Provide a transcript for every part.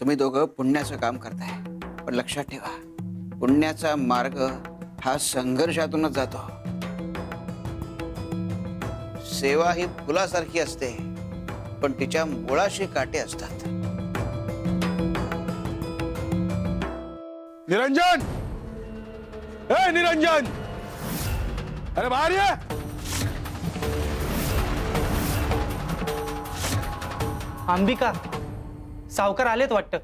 तुम्ही दोघं पुण्याचं काम करताय, पण लक्षात ठेवा, पुण्याचा मार्ग हा संघर्षातूनच जातो. सेवा ही फुलासारखी असते, पण तिच्या मुळाशी काटे असतात. निरंजन, ए निरंजन, अरे बाहर ये. अंबिका, सावकार आलेत वाटतं.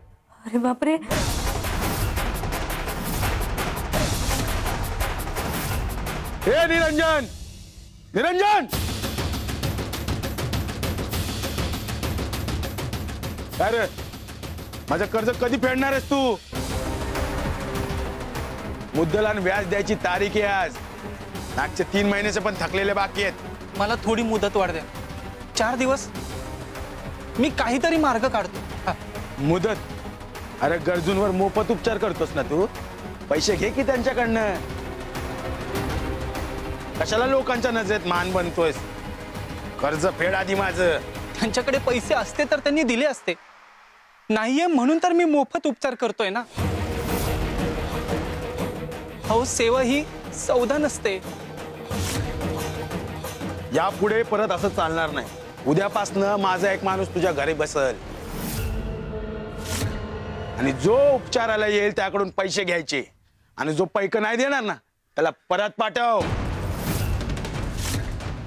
अरे बापरे. ए निरंजन, निरंजन, अरे माझं कर्ज कधी फेडणार आहेस तू? मुद्दल आणि व्याज द्यायची तारीख आहे आज. मागचे 3 महिन्याचे पण थकलेले बाकी आहेत. मला थोडी मुदत वाढ द्या. 4 दिवस मी काहीतरी मार्ग काढतो. हा. मुदत? अरे गरजूंवर मोफत उपचार करतोस ना तू. पैसे घे की त्यांच्याकडनं. कशाला लोकांच्या नजरेत मान बनतोयस? कर्ज फेड आधी माझं. त्यांच्याकडे पैसे असते तर त्यांनी दिले असते. नाहीये म्हणून तर मी मोफत उपचार करतोय ना. हो, सेवा ही सौदा नसते. यापुढे परत असं चालणार नाही. उद्यापासनं माझा एक माणूस तुझ्या घरी बसल आणि जो उपचाराला येईल त्याकडून पैसे घ्यायचे आणि जो पैक नाही देणार ना त्याला परत पाठव.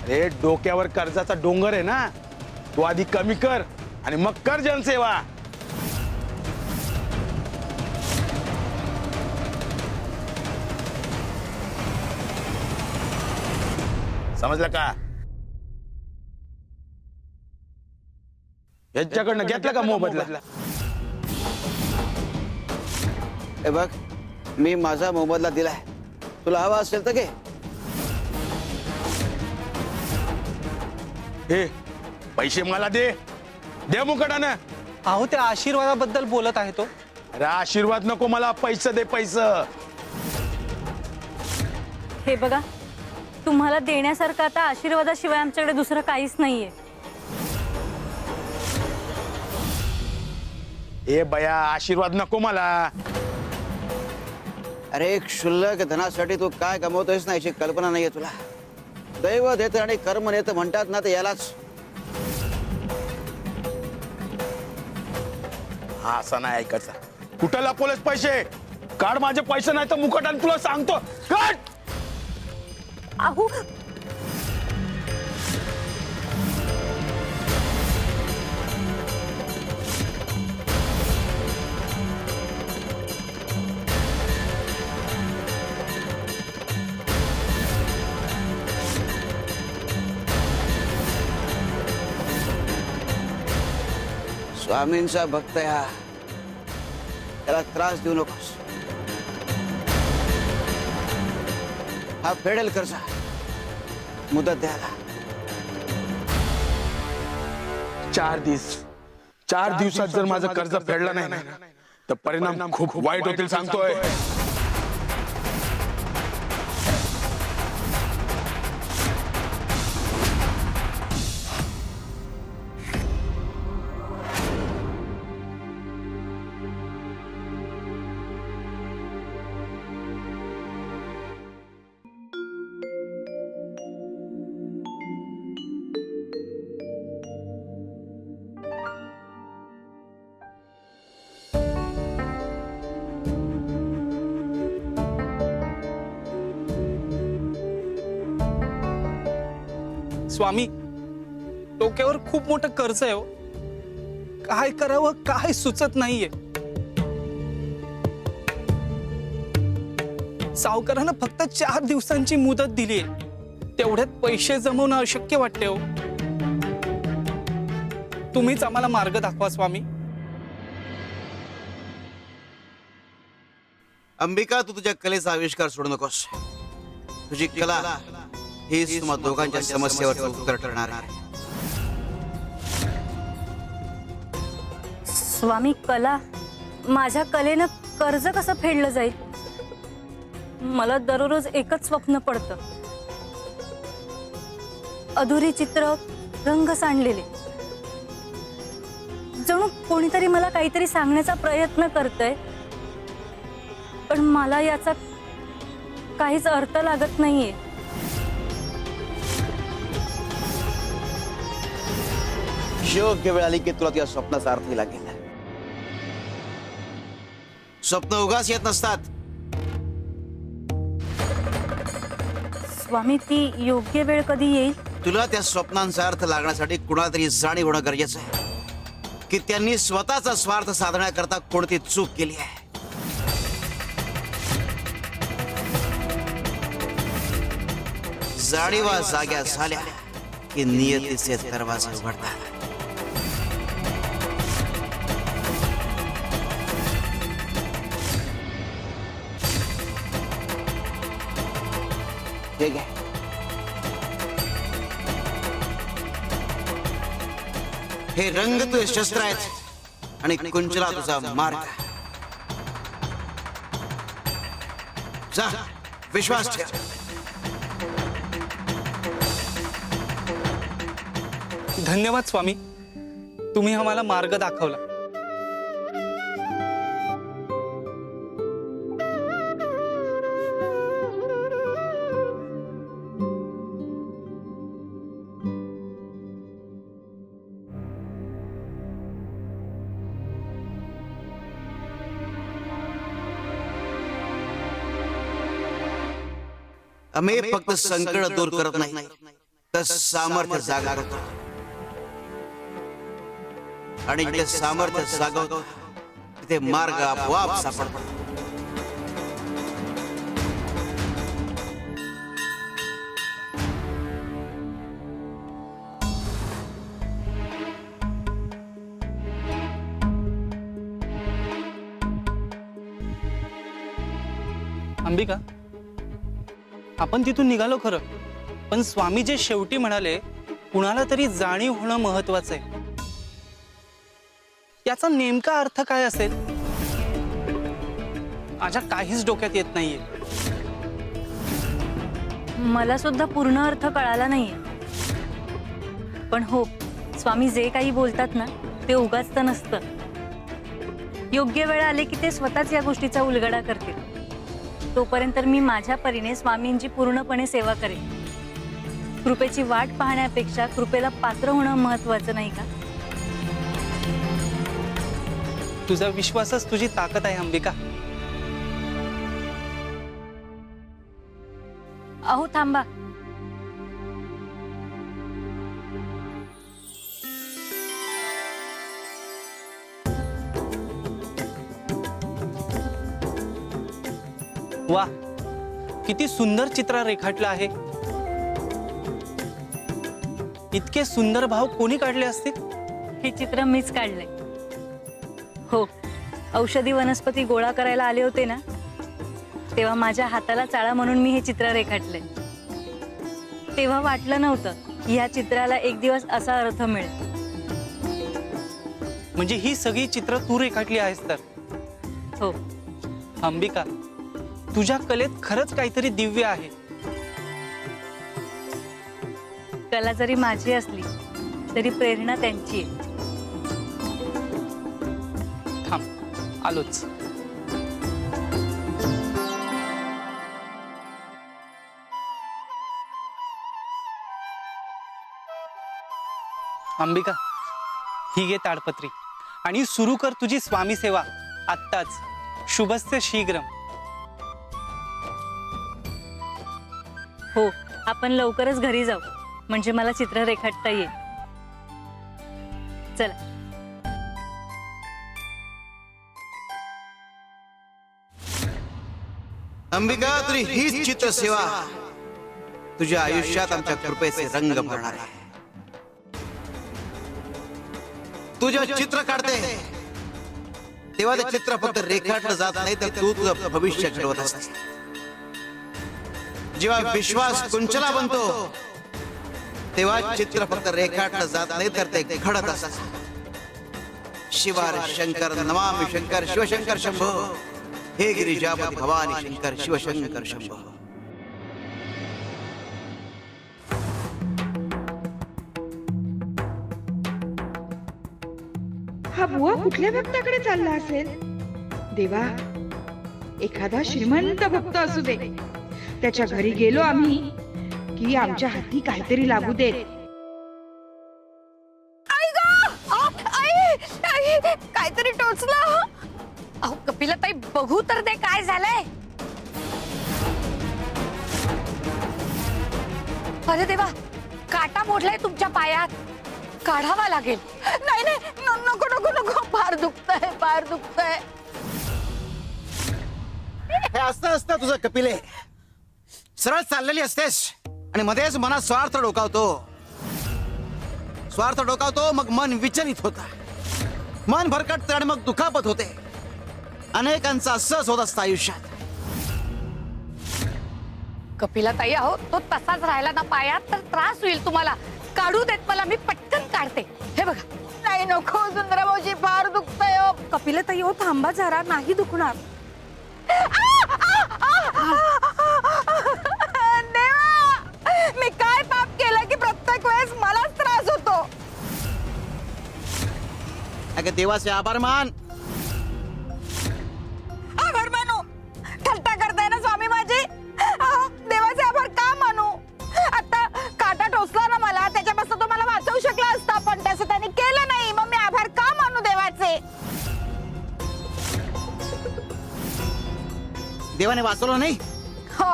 अरे डोक्यावर कर्जाचा डोंगर आहे ना, तो आधी कमी कर आणि मग कर जनसेवा. समजलं का? यांच्याकडनं घेतला का मोबदला? हे बघ, मी माझा मोबदला दिलाय. तुला हवा असेल तर घे. हे पैसे मला दे. दे मुकटानं. अहो, त्या आशीर्वादाबद्दल बोलत आहे तो. अरे आशीर्वाद नको मला, पैसे दे पैसे. हे बघा, तुम्हाला देण्यासारखं आता आशीर्वादाशिवाय आमच्याकडे दुसरं काहीच नाहीये. ए बया, आशीर्वाद नको मला. अरे एक क्षुल्लक धनासाठी तू काय कमवतोयस ना याची कल्पना नाहीये तुला. दैव देत आणि कर्म नेत म्हणतात ना, ते यालाच. हा असा नाही ऐकायचा. कुठं लपवलेस पैसे? काढ माझे पैसे, नाही तर मुकटानं तुला सांगतो. काढ. अहो, स्वामींचा भक्त आहे हा. त्याला त्रास देऊ नकोस. हा फेडेल कर्ज. मुदत द्यायला 4 दिवसात जर माझं कर्ज फेडलं नाही ना तर परिणाम खूप वाईट होतील सांगतोय. स्वामी, डोक्यावर खूप मोठं कर्ज आहे हो. काय करावं काय सुचत नाहीये. सावकारानं फक्त 4 दिवसांची मुदत दिलीये. तेवढ्यात पैसे जमवणं अशक्य वाटते हो. तुम्हीच आम्हाला मार्ग दाखवा स्वामी. अंबिका, तू तुझ्या कलेचा आविष्कार सोडू नकोस. तुझी कला हीच तुम्हा दोघांच्या समस्येवर उत्तर ठरणार आहे. स्वामी, कला, माझ्या कलेनं कर्ज कसं फेडलं जाईल? मला दररोज एकच स्वप्न पडतं. अधुरी चित्र, रंग सांडलेले. जणू कोणीतरी मला काहीतरी सांगण्याचा प्रयत्न करतंय, पण मला याचा काहीच अर्थ लागत नाहीये. योग्य वेळ आली की तुला त्या स्वप्नाचा अर्थ लागेल. स्वप्न उगाच येत नसतात. स्वामी, ती योग्य वेळ कधी येईल? तुला त्या स्वप्नांचा अर्थ लागण्यासाठी कुणाला तरी जाणीव होणं गरजेचं आहे की त्यांनी स्वतःचा स्वार्थ साधण्याकरता कोणती चूक केली आहे. जाणीवा जाग्या झाल्या की नियतीचे दरवाजे उघडतात. ठीक आहे. हे रंग तुझे शस्त्र आहेत आणि कुंचला तुझा मार्ग. जा, विश्वास ठेव. धन्यवाद स्वामी, तुम्ही आम्हाला मार्ग दाखवला. आम्ही फक्त संकट दूर करत नाही तर सामर्थ्य जागा करतो. आणि जे सामर्थ्य जागवतो तिथे मार्ग आपोआप सापडतो. अंबिका, आपण तिथून निघालो खरं, पण स्वामी जे शेवटी म्हणाले, कुणाला तरी जाणीव होणं महत्वाचं आहे. याचा नेमका अर्थ काय असेल माझ्या काहीच डोक्यात येत नाहीये. मला सुद्धा पूर्ण अर्थ कळाला नाहीये, पण हो, स्वामी जे काही बोलतात ना ते उगाच तर नसतं. योग्य वेळ आले की ते स्वतःच या गोष्टीचा उलगडा करतील. तोपर्यंत मी माझ्या परीने स्वामींची पूर्णपणे सेवा करेन. कृपेची वाट पाहण्यापेक्षा कृपेला पात्र होणं महत्वाचं नाही का? तुझा विश्वासच तुझी ताकद आहे अंबिका. अहो थांबा. वा, किती सुंदर चित्र रेखाटलं आहे. इतके सुंदर भाव कोणी काढले असतील? हे चित्र मीच काढलंय. हो, औषधी वनस्पती गोळा करायला आले होते ना, तेव्हा माझ्या हाताला चाळा म्हणून मी हे चित्र रेखाटलंय. तेव्हा वाटलं नव्हतं या चित्राला एक दिवस असा अर्थ मिळेल. म्हणजे ही सगळी चित्र तू रेखाटली आहेस तर? हो, अंबिका, तुझ्या कलेत खरंच काहीतरी दिव्य आहे. कला जरी माझी असली तरी प्रेरणा त्यांची आहे. थांब, आलोच. अंबिका, ही घे ताडपत्री आणि सुरू कर तुझी स्वामी सेवा आत्ताच. शुभस्य शीघ्रम. हो, आपण लवकरच घरी जाऊ म्हणजे मला चित्र रेखाटता येईल. चला. अंबिका, तुझी हीच चित्रसेवा तुझ्या आयुष्यात आमच्या कृपेचे रंग भरणार आहे. तू जेव्हा चित्र काढते तेव्हा ते चित्र फक्त रेखाटलं जात नाही तर तू तुझं भविष्य घडवत असते. जेव्हा विश्वास कुंचला बनतो तेव्हा चित्र फक्त रेखाटलं जात नाही तर ते घडत असत. शिवार शंकर नमामि शंकर शिवशंकर शंभो. हे गिरिजापती भवानी शंकर शिवशंकर शंभो. हा बुवा कुठल्या भक्ताकडे चालला असेल? देवा, एखादा श्रीमंत भक्त असू दे, त्याच्या घरी गेलो आम्ही की आमच्या हाती काहीतरी लागू दे. काहीतरी टोचलं. अहो कपिला ताई, बघू तर ते काय झालंय. अरे देवा, काटा मोडलाय तुमच्या पायात, काढावा लागेल. नाही नाही, नको नको नको, फार दुखतंय, फार दुखतंय. हे असतं तुझं कपिले. सरळ चाललेली असतेस आणि मध्येच मनात स्वार्थ डोकावतो, मग मन विचलित होतं, मन भरकटतं आणि मग दुखापत होते. अनेकांचं असंच होत असतं आयुष्यात. कपिला ताई, अहो तो तसाच राहिला ना पायात तर त्रास होईल तुम्हाला. काढू देत मला, मी पटकन काढते. हे बघा. नाही नको सुंदरा मावशी, फार दुखतंय. कपिला ताई, हो थांबा जरा, नाही दुखणार. देवा, मी काय पाप केलं की प्रत्येक वेळेस मलाच त्रास होतो. अगं देवाचे आभार मान. आभार मानू? थट्टा करताय ना स्वामी माझी. देवाचे आभार का मानू? आता काटा टोचला ना मला, त्याच्यापासून तो मला वाचवू शकला असता, पण तसं त्याने केलं नाही. मग मी आभार का मानू देवाचे? देवाने वाचवलं नाही? हो.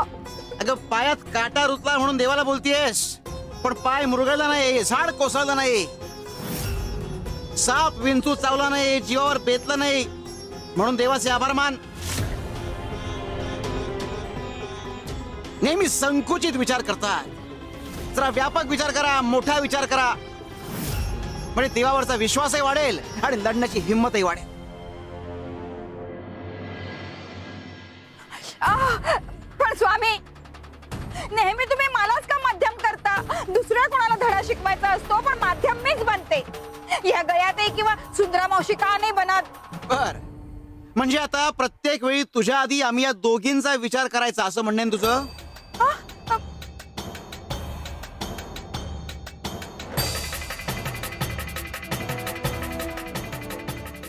अगं पायात काटा रुतला म्हणून देवाला बोलतीयस, पण पाय मुरगळला नाही, झाड कोसळलं नाही, साप विंचू चावला नाही, जीवावर बेतलं नाही, म्हणून देवाचे आभार मान. नेहमी संकुचित विचार करतात. जरा व्यापक विचार करा, मोठा विचार करा, म्हणजे देवावरचा विश्वासही वाढेल आणि लढण्याची हिंमतही वाढेल. पण स्वामी, नेहमी तुम्ही मलाच का माध्यम करता? दुसऱ्या कोणाला धडा शिकवायचा असतो, पण माध्यम मीच बनते. या गयातही किंवा सुंदरा मावशी का नाही बनत? बर, म्हणजे आता प्रत्येक वेळी तुझ्या आधी आम्ही या दोघींचा विचार करायचा असं म्हणणं तुझं?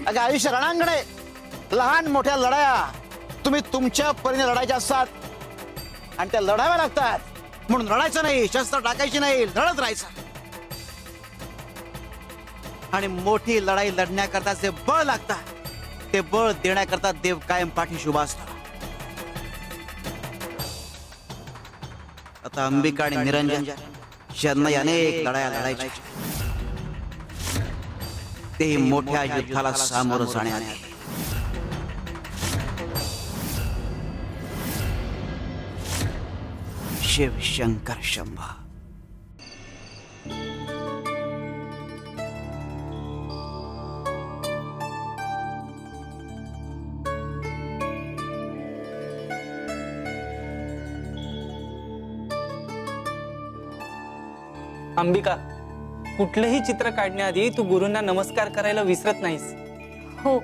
अगं आयुष्य रणांगण आहे. लहान मोठ्या लढाया तुम्ही तुमच्या परीने लढायच्या असतात आणि त्या लढाव्या लागतात. म्हणून लढायचं नाही, शस्त्र टाकायची नाही, लढत राहायचं. आणि मोठी लढाई लढण्याकरता जे बळ लागतात ते बळ देण्याकरता देव कायम पाठीशी उभा असतो. आता अंबिका आणि निरंजन यांना अनेक लढाया लढायच्या, ते मोठ्या युद्धाला सामोरं जाण्याआधी. शिव शंकर शंभा. अंबिका, कुठलंही चित्र काढण्याआधी तू गुरूंना नमस्कार करायला विसरत नाहीस. हो,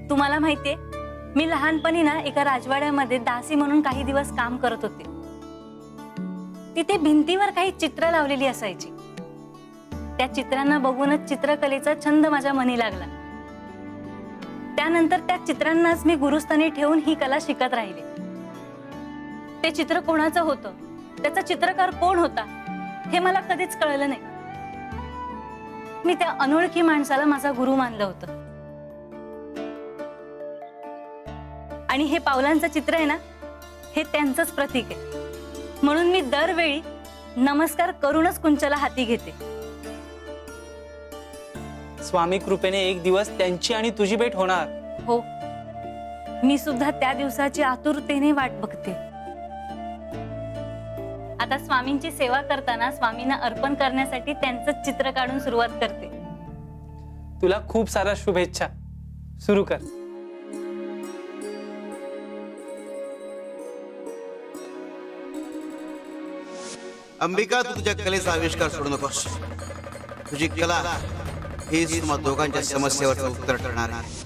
तुम्हाला माहितीये, मी लहानपणी ना एका राजवाड्यामध्ये दासी म्हणून काही दिवस काम करत होते. तिथे भिंतीवर काही चित्र लावलेली असायची. त्या चित्रांना बघूनच चित्रकलेचा छंद माझ्या मनी लागला. त्यानंतर त्या चित्रांनाच मी गुरुस्थानी ठेवून ही कला शिकत राहिले. ते चित्र कोणाचं होतं, त्याचा चित्रकार कोण होता, हे मला कधीच कळलं नाही. मी त्या अनोळखी माणसाला माझा गुरु मानलं होतं. आणि हे पावलांचं चित्र आहे ना, हे त्यांचंच प्रतीक आहे. म्हणून मी दरवेळी नमस्कार करूनच कुंचला हाती घेते. स्वामी कृपेने एक दिवस त्यांची आणि तुझी भेट होणार. हो, मी सुद्धा त्या दिवसाची आतुरतेने वाट बघते. आता स्वामींची सेवा करताना स्वामींना अर्पण करण्यासाठी त्यांचं चित्र काढून सुरुवात करते. तुला खूप साऱ्या शुभेच्छा. सुरू कर. अंबिका, तू तुझ्या कलेचा आविष्कार सोडू नकोस. तुझी कला हीच तुम्हा दोघांच्या समस्येवरचं उत्तर ठरणार आहे.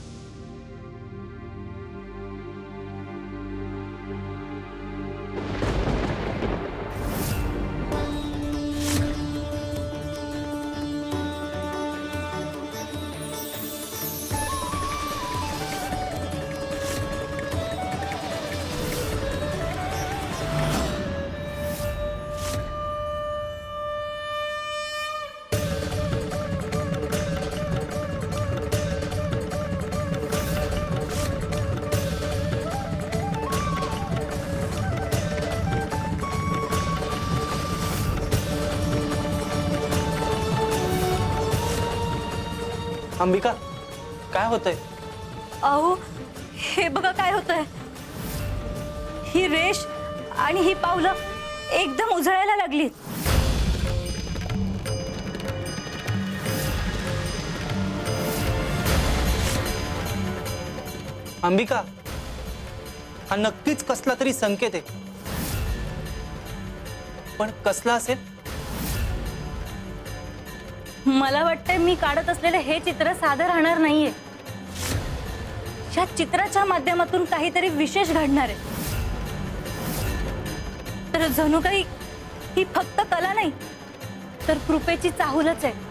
अंबिका काय होतंय? अहो हे बघा काय होतंय. ही रेष आणि ही पावलं एकदम उजळायला लागली. अंबिका हा नक्कीच कसला तरी संकेत आहे, पण कसला असेल? मला वाटतंय मी काढत असलेलं हे चित्र साधं राहणार नाहीये. या चित्राच्या माध्यमातून काहीतरी विशेष घडणार आहे. तर जणू काही ही फक्त कला नाही तर कृपेची चाहूलच आहे.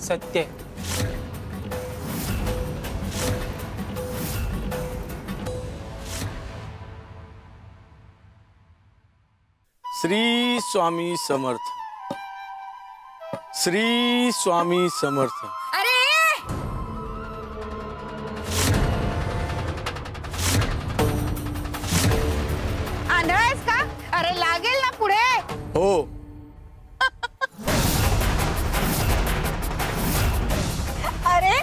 सत्य आहे. श्री स्वामी समर्थ. श्री स्वामी समर्थ. अरे आंधळा आहेस का? अरे लागेल ना पुढे. हो. अरे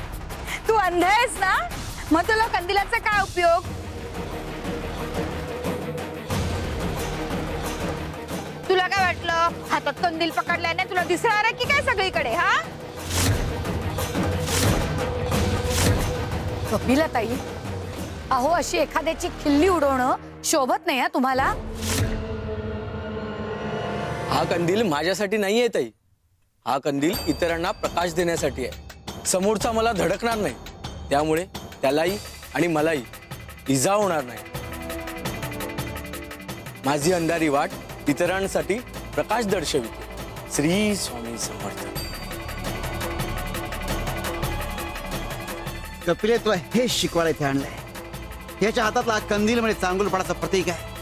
तू अंध आहेस ना, मग तुला कंदिलाचा काय उपयोग? तुला काय वाटलं हातात कंदील पकडल्याने तुला दिसणार आहे की काय सगळीकडे? हा कपिला ताई, अहो अशी एखाद्याची खिल्ली उडवणं शोभत नाही हा तुम्हाला. हा कंदील माझ्यासाठी नाही आहे ताई. हा कंदील इतरांना प्रकाश देण्यासाठी आहे. समोरचा मला धडकणार नाही, त्यामुळे त्यालाही आणि मलाही इजा होणार नाही. माझी अंधारी वाट इतरांसाठी प्रकाश दर्शविते. श्री स्वामी समर्थ. कपिले तुला हे शिकवायला इथे आणलंय. याच्या हातातला हा कंदील म्हणजे चांगुलपणाचं प्रतीक आहे.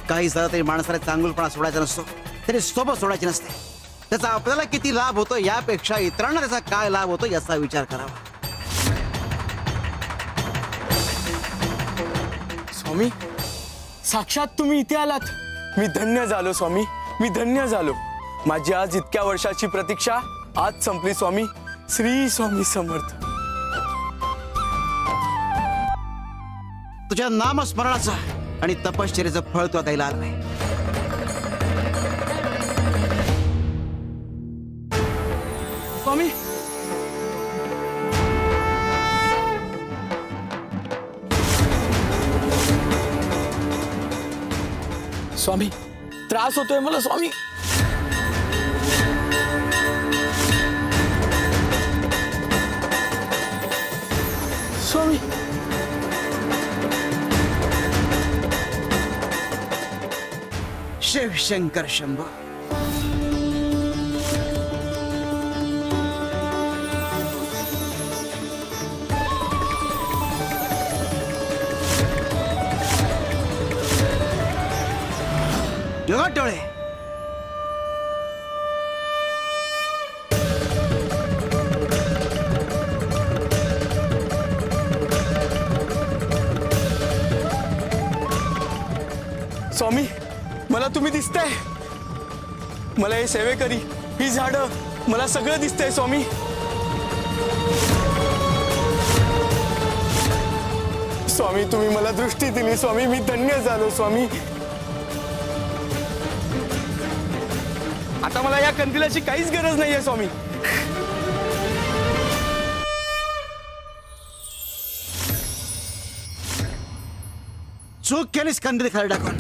काही झालं तरी माणसाला चांगुलपणा सोडायचा नसतो, तरी सोबत सोडायची नसते. त्याचा आपल्याला किती लाभ होतो यापेक्षा इतरांना त्याचा काय लाभ होतो याचा विचार करावा. स्वामी, साक्षात तुम्ही इथे आलात. मी धन्य झालो स्वामी, मी धन्य झालो. माझी आज इतक्या वर्षाची प्रतीक्षा आज संपली स्वामी. श्री स्वामी समर्थ. तुझ्या नामस्मरणाचं आणि तपश्चर्याचं फळ तुला द्यायला आलं नाही. स्वामी, स्वामी त्रास होतोय मला स्वामी. स्वामी, शिव शंकर शंभो. जगात डोळे. स्वामी मला तुम्ही दिसताय. मला हे सेवेकरी, ही झाडं, मला सगळं दिसतंय स्वामी. स्वामी तुम्ही मला दृष्टी दिली स्वामी, मी धन्य झालो स्वामी. आता मला या कंदिलाची काहीच गरज नाहीये स्वामी. चूक केलीस कंदील खाली टाकून.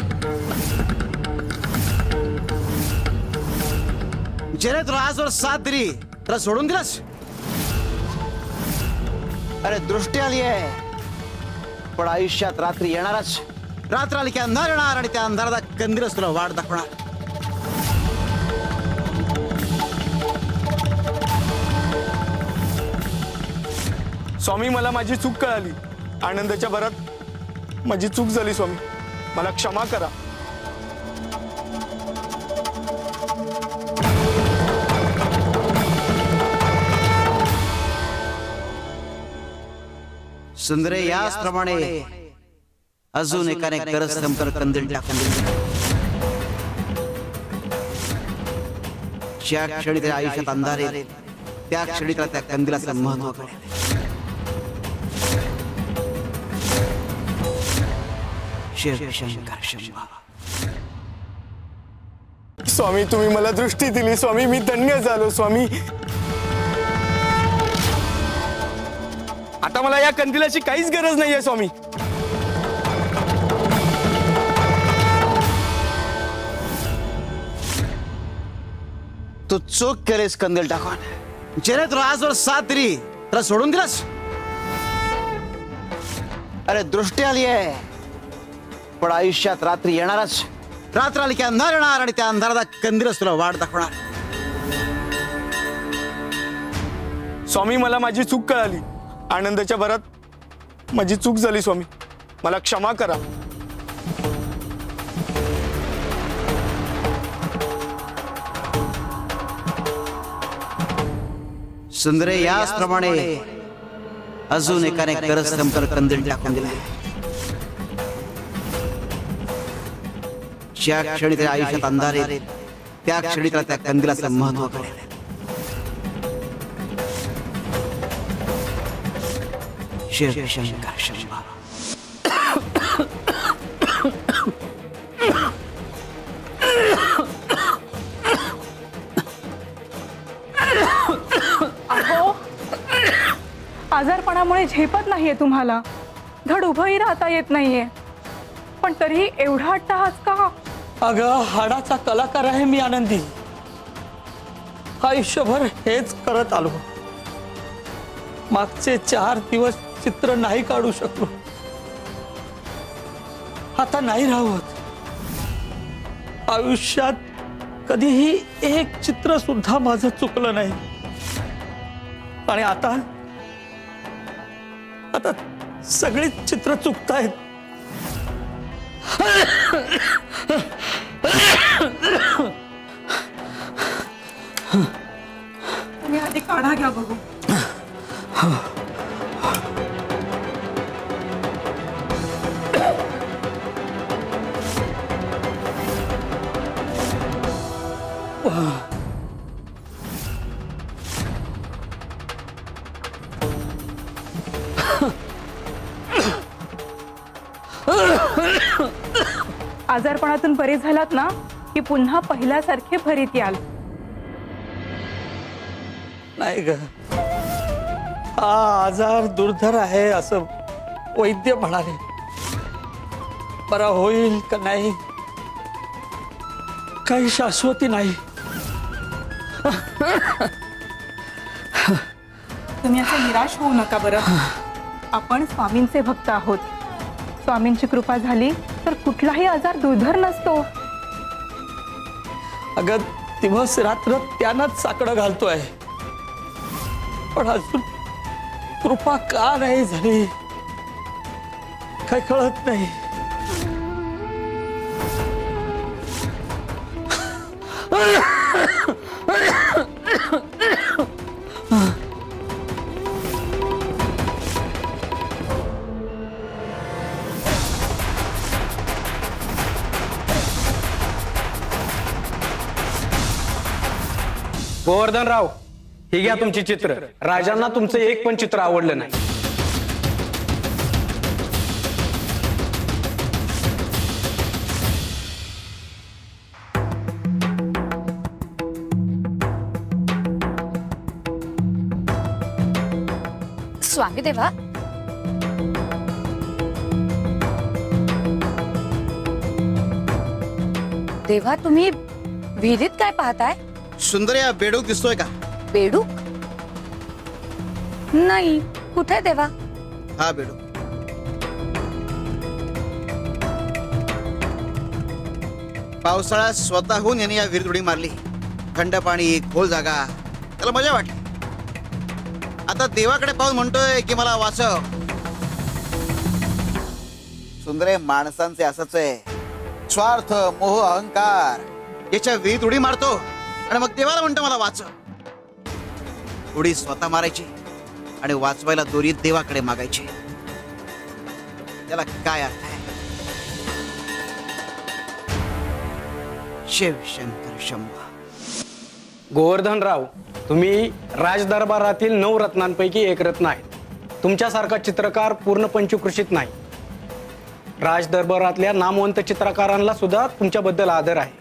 ज्याने तुला आजवर साथ दिली त्याला सोडून दिलास. अरे दृष्टी आली आहे, पण आयुष्यात रात्री येणारच. रात्र आली की अंधार येणार आणि त्या अंधाराचा कंदीलच तुला वाट दाखवणार. स्वामी मला माझी चूक कळाली. आनंदाच्या भरात माझी चूक झाली स्वामी, मला क्षमा करा. सुंदरे याचप्रमाणे अजून एकाने करस्तंभावर कंदील टाकून दिला. ज्या क्षणी त्याच्या आयुष्यात अंधार येईल त्या क्षणी त्याला त्या कंदिलाचं महत्व कळेल. शिवशंकर शंभो. स्वामी तुम्ही मला दृष्टी दिली स्वामी, मी धन्य झालो स्वामी. आता मला या कंदिलाची काहीच गरज नाहीये स्वामी. तू चूक केलीस कंदील टाकून. ज्याने तुला आजवर साथ दिली त्याला सोडून दिलास. अरे दृष्टी आली आहे पण आयुष्यात रात्री येणारच. रात्र आली की अंधार येणार आणि त्या अंधाराचा कंदीलच तुला वाट दाखवणार. स्वामी मला माझी चूक कळाली. आनंदाच्या भरात माझी चूक झाली स्वामी, मला क्षमा करा. सुंदरे याचप्रमाणे अजून एकाने करस्तंभावर कंदील टाकून दिलाय. ज्या क्षणी त्याच्या आयुष्यात अंधार येईल त्या क्षणी त्याला त्या कंदिलाचं महत्व कळेल. शिवशंकर शंभो. अहो, आजारपणामुळे झेपत नाहीये तुम्हाला, धड उभंही राहता येत नाहीये, पण तरीही एवढा अट्टहास का? अगं हाडाचा कलाकार आहे मी आनंदी. आयुष्यभर हेच करत आलो. मागचे 4 दिवस चित्र नाही काढू शकलो. आता नाही राहत. आयुष्यात कधीही एक चित्र सुद्धा माझं चुकलं नाही. आणि आता आता सगळी चित्र चुकतायत. तुम्ही आधी काढा घ्या बघू. आजारपणातून बरे झालात ना की पुन्हा पहिल्यासारखे भरीत याल. नाही ग, हा आजार दुर्धर आहे असं वैद्य म्हणाले. बरा होईल का नाही काही शाश्वती नाही. तुम्ही असं निराश होऊ नका बरं. आपण स्वामींचे भक्त आहोत. स्वामींची कृपा झाली तर कुठलाही आजार दुर्धर नसतो. अगं दिवस रात्र त्यानंच साकडं घालतोय, पण अजून कृपा का नाही झाली काय कळत नाही. गोवर्धनराव, हे घ्या तुमची चित्र. राजांना तुमचं एक पण चित्र आवडलं नाही. स्वामी देवा, देवा तुम्ही विहिरीत काय पाहताय? सुंदरे हा बेडूक दिसतोय का? बेडूक नाही. कुठे देवा? हा बेडूक. पावसाळ्यात स्वतःहून यांनी या विहिरीत उडी मारली. थंड पाणी, खोल जागा, त्याला मजा वाटली. आता देवाकडे पाहून म्हणतोय की मला वाचव. सुंदरे माणसांचे असंच आहे. स्वार्थ, मोह, अहंकार याच्या विहिरीत उडी मारतो आणि मग देवाला म्हणतो मला वाचव. उडी स्वतः मारायची आणि वाचवायला दोरी देवाकडे मागायची. त्याला काय अर्थ आहे? शिवशंकर शंभो. गोवर्धनराव, तुम्ही राजदरबारातील 9 रत्नांपैकी एक रत्न आहेत. तुमच्यासारखा चित्रकार पूर्ण पंचकृषीत नाही. राजदरबारातल्या नामवंत चित्रकारांना सुद्धा तुमच्याबद्दल आदर आहे.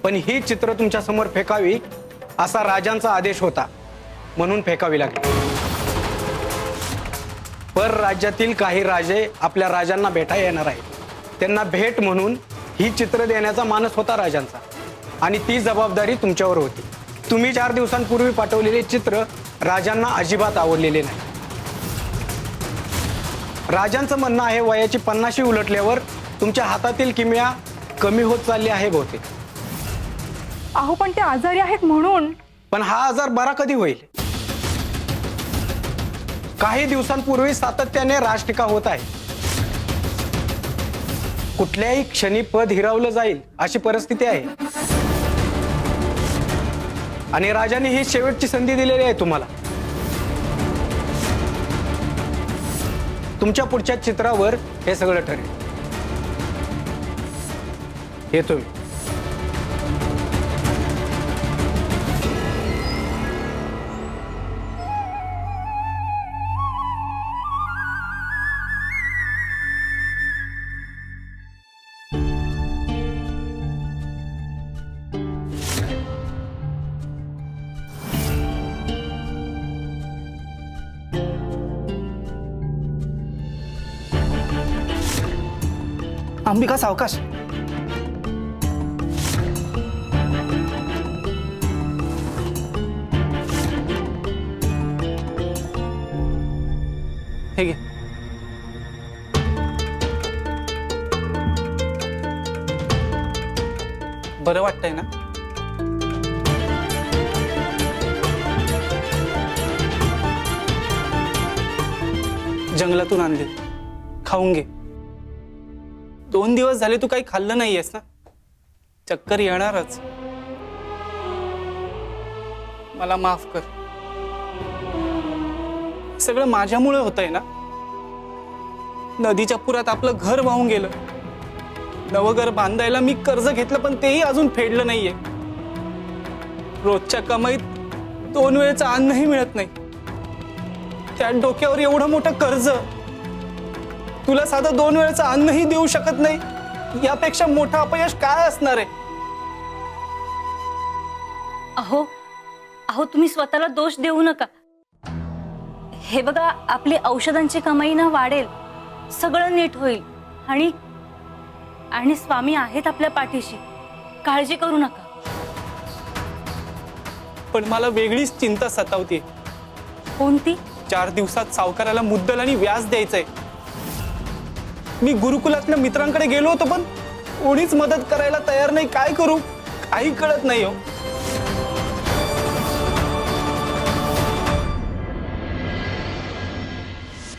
पण ही चित्र तुमच्या समोर फेकावी असा राजांचा आदेश होता, म्हणून फेकावी लागली. पर राज्यातील काही राजे आपल्या राजांना भेटायला येणार आहेत. त्यांना भेट म्हणून ही चित्र देण्याचा मानस होता राजांचा, आणि ती जबाबदारी तुमच्यावर होती. तुम्ही 4 दिवसांपूर्वी पाठवलेले चित्र राजांना अजिबात आवडलेले नाही. राजांचं म्हणणं आहे वयाची 50शी उलटल्यावर तुमच्या हातातील किमया कमी होत चालली आहे बहुतेक. अहो पण ते आजारी आहेत म्हणून. पण हा आजार बरा कधी होईल? काही दिवसांपूर्वी सातत्याने राजटीका होत आहे. कुठल्याही क्षणी पद हिरावलं जाईल अशी परिस्थिती आहे, आणि राजाने ही शेवटची संधी दिलेली आहे तुम्हाला. तुमच्या पुढच्या चित्रावर हे सगळं ठरेल. येतो मी. अंबिका, सावकाश. हे घे. बरं वाटतंय ना? जंगलातून आणले, खाऊन घे. 2 दिवस झाले तू काही खाल्लं नाहीयेस ना? चक्कर येणारच. मला माफ कर. सगळं माझ्यामुळे होतंय ना? नदीच्या पुरात आपलं घर वाहून गेलं. नवं घर बांधायला मी कर्ज घेतलं, पण तेही अजून फेडलं नाहीये. रोजच्या कमाईत 2 वेळेचं अन्नही मिळत नाही. त्या डोक्यावर एवढं मोठं कर्ज. तुला साधं 2 वेळेचं अन्नही देऊ शकत नाही. यापेक्षा मोठं अपयश काय असणार आहे? अहो अहो तुम्ही स्वतःला दोष देऊ नका. हे बघा, आपली औषधांची कमाई ना वाढेल, सगळं नीट होईल. आणि आणि स्वामी आहेत आपल्या पाठीशी, काळजी करू नका. पण मला वेगळीच चिंता सतावते. कोणती? 4 दिवसात सावकाराला मुद्दल आणि व्याज द्यायचंय. मी गुरुकुलातल्या मित्रांकडे गेलो होतो, पण कोणीच मदत करायला तयार नाही. काय करू काही कळत नाही हो.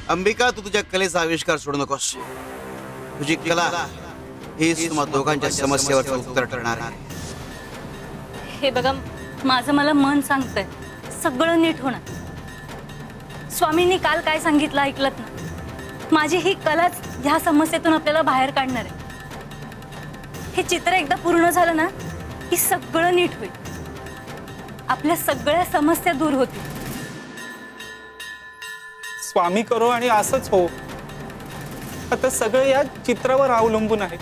अंबिका, तू तुझ्या कलेचा आविष्कार सोडू नकोस. तुझी कला हीच तुम्हा दोघांच्या समस्येवरचं उत्तर ठरणार आहे. हे बघा, माझं मला मन सांगतंय सगळं नीट होणार. स्वामींनी काल काय सांगितलं ऐकलत ना? माझी ही कलाच ह्या समस्येतून आपल्याला बाहेर काढणार आहे. हे चित्र एकदा पूर्ण झालं ना की सगळं नीट होईल. आपल्या सगळ्या समस्या दूर होतील. स्वामी करो आणि असंच हो. आता सगळं या चित्रावर अवलंबून आहे.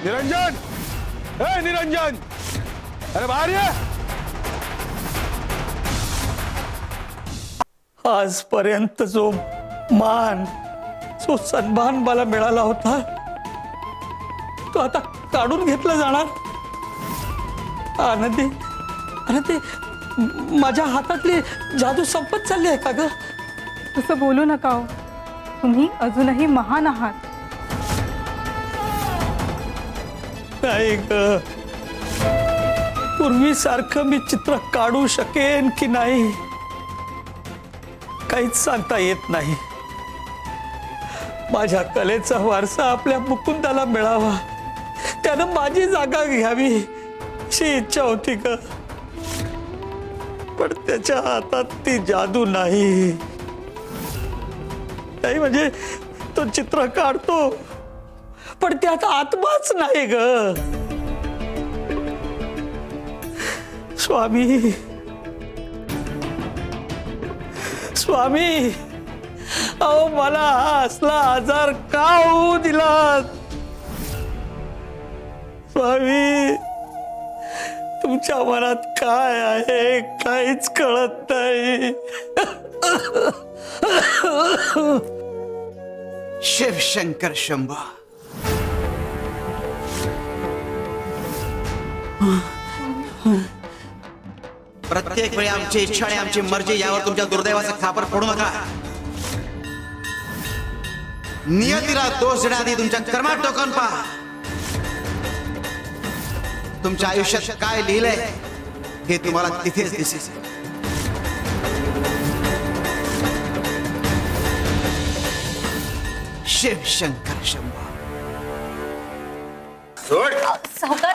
निरंजन, ए निरंजन, अरे बाहेर ये. आजपर्यंत जो मान, जो सन्मान मला मिळाला होता, तो आता काढून घेतला जाणार. आनंदी, आनंदी, माझ्या हातातली जादू संपत चालली आहे का ग? तसं बोलू नका हो. तुम्ही अजूनही महान आहात. नाही ग, पूर्वीसारखं मी चित्र काढू शकेन की नाही काहीच सांगता येत नाही. माझ्या कलेचा वारसा आपल्या मुकुंदाला मिळावा, त्यानं माझी जागा घ्यावी अशी इच्छा होती ग. पण त्याच्या हातात ती जादू नाही. नाही म्हणजे तो चित्र काढतो पण त्यात आत्माच नाही ग. स्वामी स्वामी, अहो मला हा असला आजार का होऊ दिला? स्वामी, तुमच्या मनात काय आहे काहीच कळत नाही. शिव शंकर शंभो. प्रत्येक वेळी आमची इच्छा आणि आमची मर्जी यावर तुमच्या दुर्दैवाचा खापर फोडू नका. नियतीला दोष देण्याआधी तुमच्या कर्मात डोकावून पहा. तुमच्या आयुष्यात काय लिहिलंय हे तुम्हाला तिथेच दिसेल. शिव शंकर शंभो. सावकार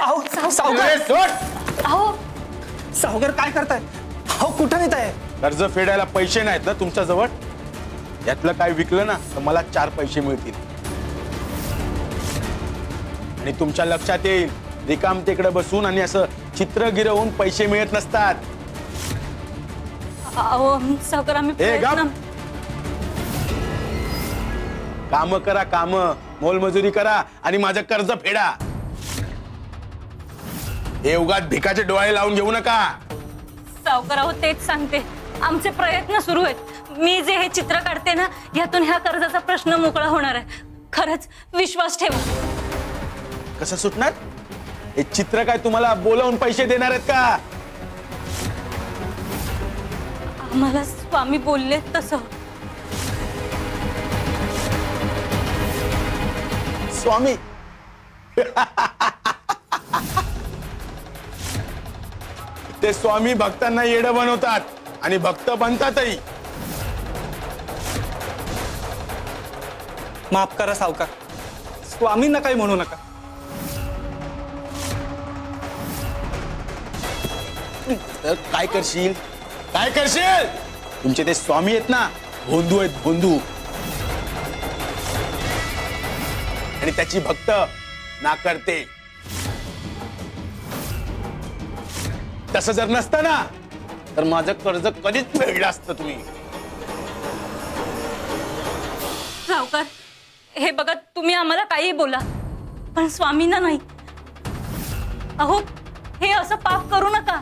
सावकार काय करताय? अहो कुठं नेत आहे? कर्ज फेडायला पैसे नाहीत ना तुमच्या जवळ? यातलं काय विकलं ना तर मला 4 पैसे मिळतील. आणि तुमच्या लक्षात येईल रिकामतेकडे बसून आणि असं चित्र गिरवून पैसे मिळत नसतात. अहो सावकार आम्ही प्रयत्न- काम करा, काम मोलमजुरी करा आणि माझं कर्ज फेडा. हे उगाच भिकाचे डोळे लावून घेऊ नका. सावकार अहो तेच सांगते, आमचे प्रयत्न सुरू आहेत. मी जे हे चित्र काढते ना यातून ह्या कर्जाचा प्रश्न मोकळा होणार आहे. खरंच विश्वास ठेवा. कसं सुटणार? हे चित्र काय तुम्हाला बोलावून पैसे देणार आहेत का? आम्हाला स्वामी बोलले तसं. स्वामी ते स्वामी भक्तांना येडं बनवतात आणि भक्त बनतातही. माफ करा सावकार, स्वामींना काही म्हणू नका. तर काय करशील? काय करशील? तुमचे ते स्वामी आहेत ना, भोंदू आहेत भोंदू. आणि त्याची भक्त नाकारते. तसं जर नसतं ना तर माझं कर्ज कधीच फेडलं असतं तुम्ही. सावकार हे बघा, तुम्ही आम्हाला काही बोला पण स्वामींना नाही. अहो हे असं पाप करू नका.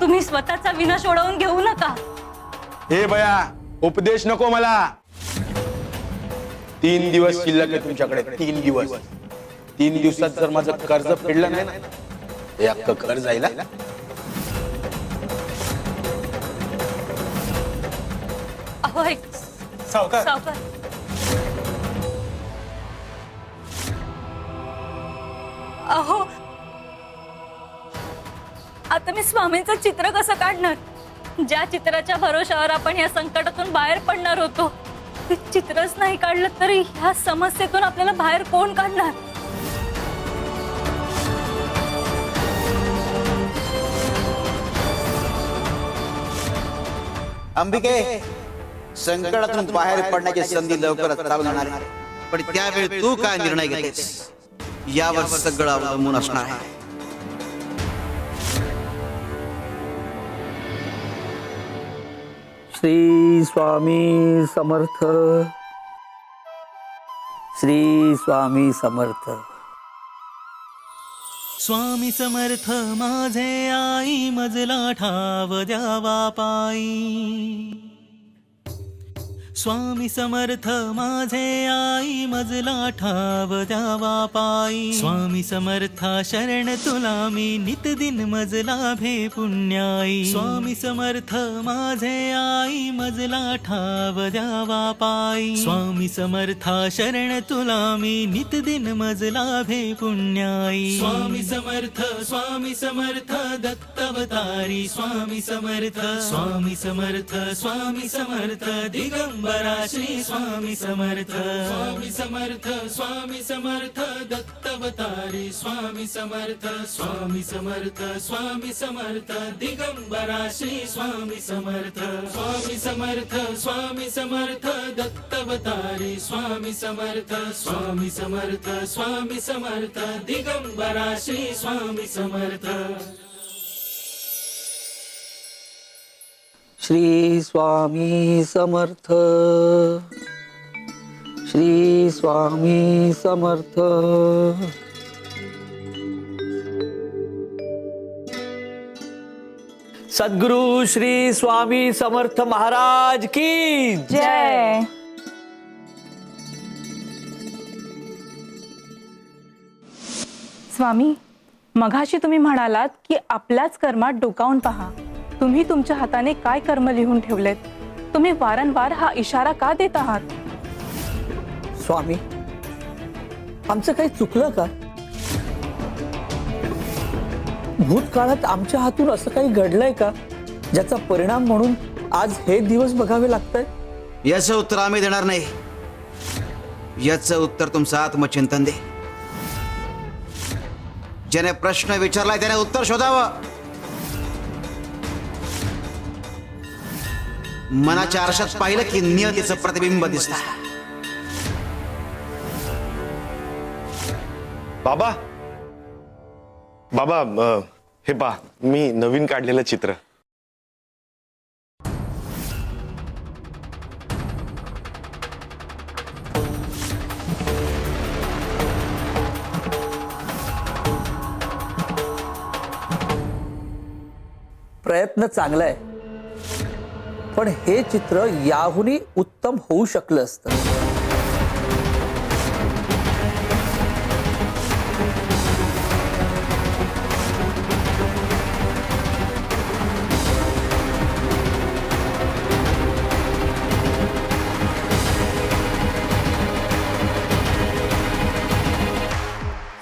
तुम्ही स्वतःचा विनाश ओढवून घेऊ नका. हे बया, उपदेश नको मला. 3 दिवस शिल्लक आहे तुमच्याकडे. 3 दिवस. 3 दिवसात जर माझं कर्ज फेडलं नाही ना हे अख्खं घर जाईल. अहो ऐक सावकार सावकार, अहो आता मी स्वामींचं चित्र कसं काढणार? ज्या चित्राच्या भरोशावर आपण या संकटातून बाहेर पडणार होतो ते चित्रच नाही काढलं तरी ह्या समस्येतून आपल्याला बाहेर कोण काढणार? अंबिके, संकटातून बाहेर पडण्याची संधी लवकरच चालू होणार आहे. पण त्यावेळी तू काय निर्णय घेतेस यावर सगळं अवलंबून असणार आहे. श्री स्वामी समर्थ. श्री स्वामी समर्थ. स्वामी समर्थ माझे आई मजला ठाव द्यावा पायी. स्वामी समर्थ माझे आई मजला ठाव द्यावा पायी. स्वामी समर्था शरण तुला मी नितदिन मजला भे पुण्याई. स्वामी समर्थ माझे आई मजला ठाव द्यावा पायी. स्वामी समर्था शरण तुला मी नितदिन मजला भे पुण्याई. स्वामी समर्थ दत्तवतारी. स्वामी समर्थ दिगंबर दिगंबरा श्री स्वामी समर्थ स्वामी समर्थ स्वामी समर्थ दत्तवतारी स्वामी समर्थ स्वामी समर्थ स्वामी समर्थ दिगंबरा श्री स्वामी समर्थ स्वामी समर्थ स्वामी समर्थ दत्तवतारी स्वामी समर्थ स्वामी समर्थ स्वामी समर्थ दिगंबरा श्री स्वामी समर्थ श्री स्वामी समर्थ, श्री स्वामी समर्थ. सद्गुरु श्री स्वामी समर्थ महाराज की जय. स्वामी, मघाशी तुम्ही म्हणालात की आपल्याच कर्मात डोकावून पहा. तुम्ही तुमच्या हाताने काय कर्म लिहून ठेवलेत? तुम्ही वारंवार हा इशारा का देत आहात? स्वामी, आमचं काही चुकलं का? भूतकाळात आमच्या हातून असं काही घडलंय का ज्याचा परिणाम म्हणून आज हे दिवस बघावे लागतंय? याचं उत्तर आम्ही देणार नाही. याचं उत्तर तुमचं आत्मचिंतन दे. ज्याने प्रश्न विचारलाय त्याने उत्तर शोधावं. मनाच्या आरशात पाहिलं की नियतीचं प्रतिबिंब दिसतं. बाबा बाबा हे पहा, मी नवीन काढलेलं चित्र. प्रयत्न चांगला आहे, पण हे चित्र याहूनही उत्तम होऊ शकलं असतं.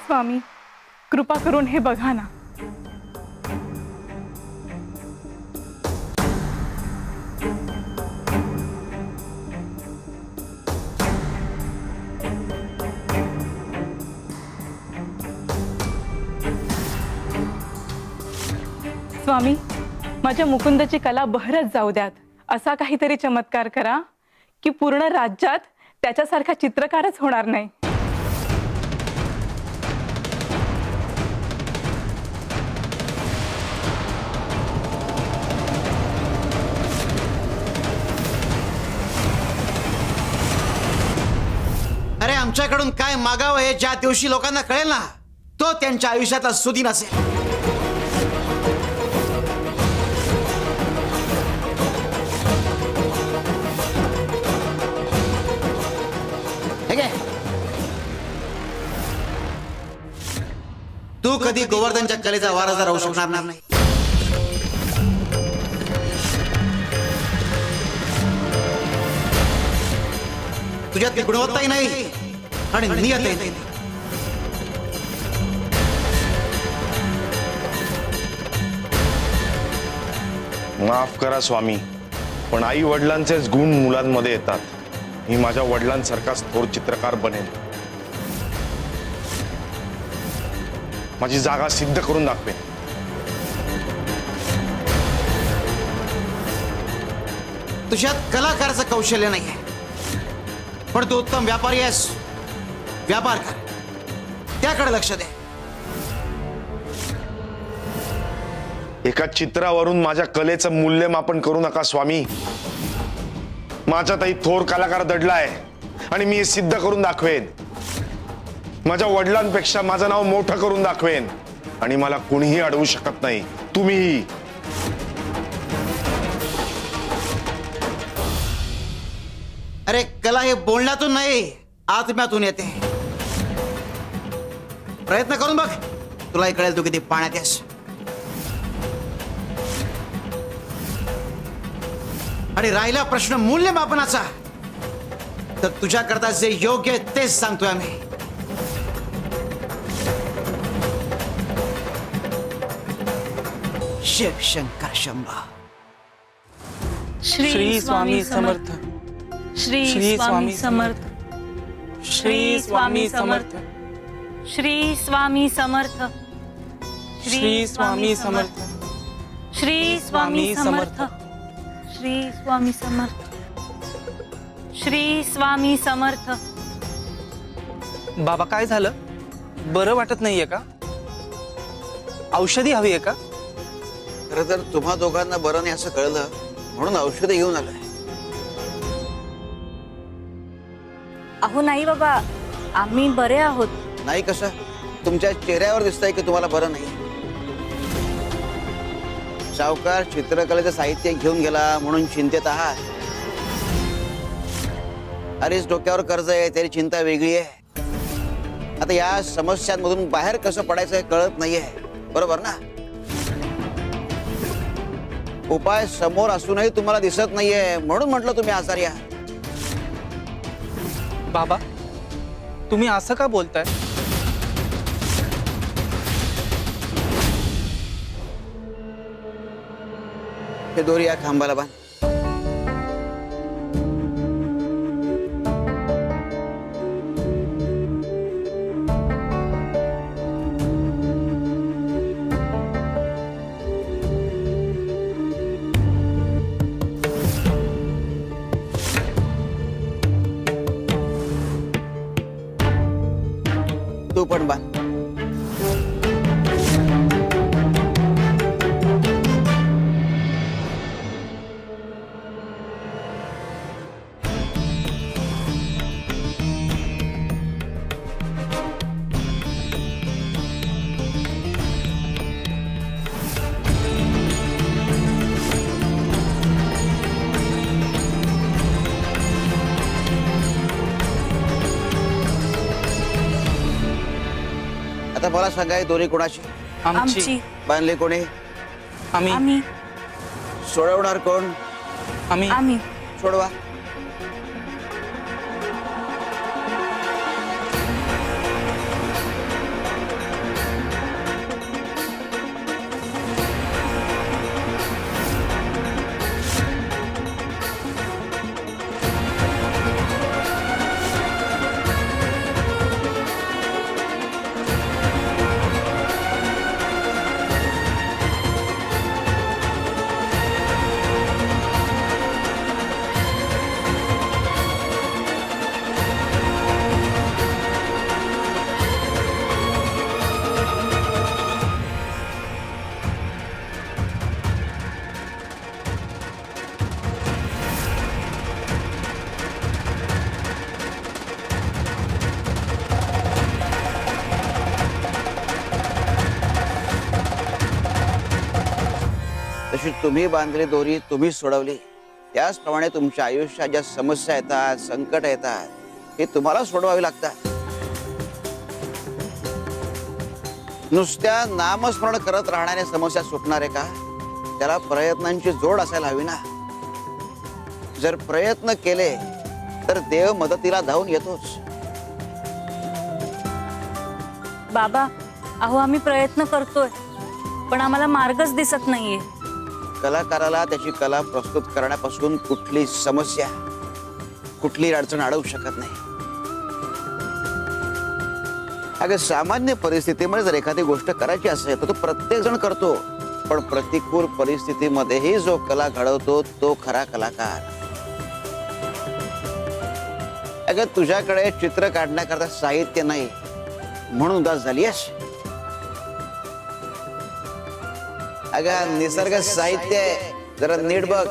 स्वामी, कृपा करून हे बघा ना. स्वामी, माझ्या मुकुंदाची कला बहरत जाऊ द्यात. असा काहीतरी चमत्कार करा की पूर्ण राज्यात त्याच्यासारखा चित्रकारच होणार नाही. अरे आमच्याकडून काय मागावं हे ज्या दिवशी लोकांना कळेल ना, तो त्यांच्या आयुष्यातला सुदिन असेल. तू कधी गोवर्धनच्या कलेचा वारसदार होऊ शकणार नाही. तुझ्यात ती गुणवत्ताही नाही आणि नियतही नाही. माफ करा स्वामी, पण आई वडिलांचेच गुण मुलांमध्ये येतात. मी माझ्या वडिलांसारखाच थोर चित्रकार बनेल. माझी जागा सिद्ध करून दाखवेन. तुझ्यात कलाकाराचं कौशल्य नाहीये, पण तू उत्तम व्यापारी आहेस. व्यापार कर, त्याकडे लक्ष दे. एका चित्रावरून माझ्या कलेचं मूल्यमापन करू नका स्वामी. माझ्यातही थोर कलाकार दडलाय आणि मी हे सिद्ध करून दाखवेन. माझ्या वडिलांपेक्षा माझं नाव मोठं करून दाखवेन आणि मला कोणीही अडवू शकत नाही, तुम्हीही. अरे कला हे बोलण्यातून नाही, आत्म्यातून येते. प्रयत्न करून बघ, तुलाही कळेल तू किती पाण्यात आहेस. आणि राहिला प्रश्न मूल्यमापनाचा, तर तुझ्याकरता जे योग्य आहे तेच सांगतोय आम्ही. शिवशंकर शंभो. श्री स्वामी समर्थ, श्री स्वामी समर्थ. श्री स्वामी समर्थ. श्री स्वामी समर्थ. श्री स्वामी समर्थ. श्री स्वामी समर्थ. श्री स्वामी समर्थ. श्री स्वामी समर्थ. बाबा काय झालं? बरं वाटत नाहीये का? औषधी हवी आहे का? खरं तर तुम्हा दोघांना बरं नाही असं कळलं म्हणून औषधं घेऊन आलोय. अहो नाही बाबा, आम्ही बरे आहोत. नाही कसं? तुमच्या चेहऱ्यावर दिसतंय की तुम्हाला बरं नाही. सावकार चित्रकलेचं साहित्य घेऊन गेला म्हणून चिंतेत आहात. अरेच डोक्यावर कर्ज आहे, त्याची चिंता वेगळी आहे. आता या समस्यांमधून बाहेर कसं पडायचं हे कळत नाहीये, बरोबर ना? उपाय समोर असूनही तुम्हाला दिसत नाहीये म्हणून म्हटलं तुम्ही आजारी आहात. बाबा तुम्ही असं का बोलताय? हे दोरी या खांबाला बांध. तू पण बांध. आता मला सांगा, ही दोरी कोणाची? आमची. बांधली कोणी? आम्ही. आम्ही. सोडवणार कोण? आम्ही. आम्ही. सोडवा. तशी तुम्ही बांधली दोरी तुम्ही सोडवली, त्याचप्रमाणे तुमच्या आयुष्यात ज्या समस्या येतात, संकट येतात, हे तुम्हाला सोडवावी लागतात. नुसत्या नामस्मरण करत राहणाऱ्या समस्या सुटणार आहे का? त्याला प्रयत्नांची जोड असायला हवी ना. जर प्रयत्न केले तर देव मदतीला धावून येतोच. बाबा अहो आम्ही प्रयत्न करतोय पण आम्हाला मार्गच दिसत नाहीये. कलाकाराला त्याची कला प्रस्तुत करण्यापासून कुठली समस्या, कुठली अडचण अडवू शकत नाही. अगं सामान्य परिस्थितीमध्ये जर एखादी गोष्ट करायची असेल तर तो प्रत्येक जण करतो, पण प्रतिकूल परिस्थितीमध्येही जो कला घडवतो तो खरा कलाकार. अगं तुझ्याकडे चित्र काढण्याकरता साहित्य नाही म्हणून उदास झाली आहेस. अगं निसर्ग साहित्य आहे, जरा नीट बघ.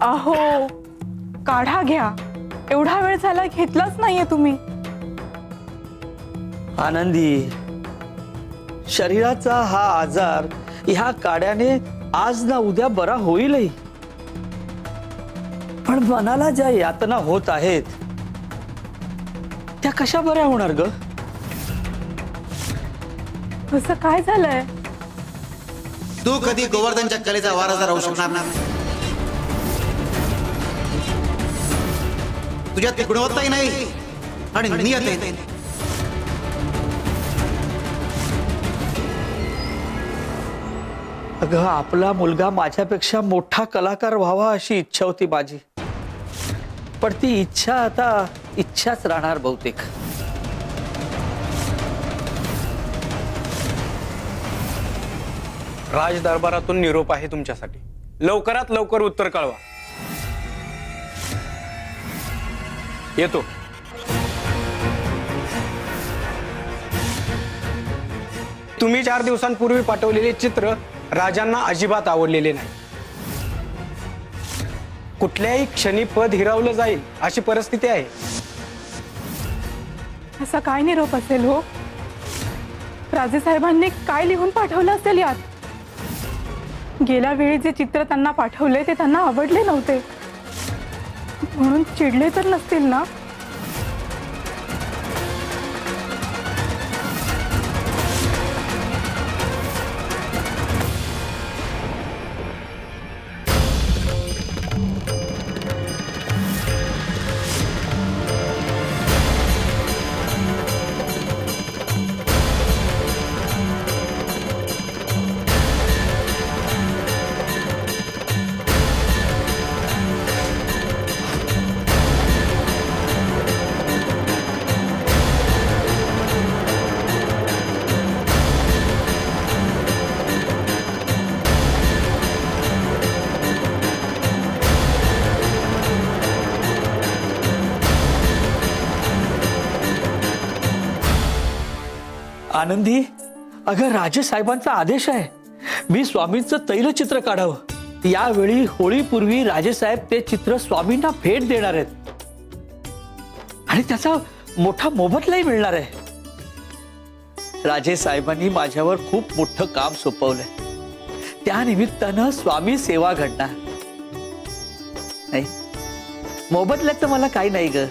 अहो काढा घ्या, एवढा वेळ झाला घेतलाच नाहीये तुम्ही. आनंदी, शरीराचा हा आजार ह्या काड्याने आज ना उद्या बरा होईलही, पण मनाला ज्या यातना होत आहेत त्या कशा बऱ्या होणार ग? असं काय झालंय? तू कधी गोवर्धनच्या कलेचा वारसदार राहू शकणार नाही. तुझ्यात ती गुणवत्ताही नाही आणि नियतही नाही. अगं आपला मुलगा माझ्यापेक्षा मोठा कलाकार व्हावा अशी इच्छा होती माझी, पण ती इच्छा आता इच्छाच राहणार बहुतेक. राज दरबारातून निरोप आहे तुमच्यासाठी. लवकरात लवकर उत्तर कळवा. येतो. तुम्ही 4 दिवसांपूर्वी पाठवलेले चित्र राजांना अजिबात आवडलेले नाही. कुठल्याही क्षणी पद हिरावलं जाईल अशी परिस्थिती आहे. असा काय निरोप असेल हो? राजेसाहेबांनी काय लिहून पाठवलं असेल यात? गेल्या वेळी जे चित्र त्यांना पाठवले ते त्यांना आवडले नव्हते म्हणून चिडले तर नसतील ना? आनंदी, अगं राजेसाहेबांचा आदेश आहे, मी स्वामींचं तैलचित्र काढावं. यावेळी होळीपूर्वी राजेसाहेब ते चित्र स्वामींना भेट देणार आहेत आणि त्याचा मोठा मोबदलाही मिळणार आहे. राजेसाहेबांनी माझ्यावर खूप मोठं काम सोपवलंय. त्या निमित्तानं स्वामी सेवा घडणार नाही. मोबदल्याचं मला काही नाही ग.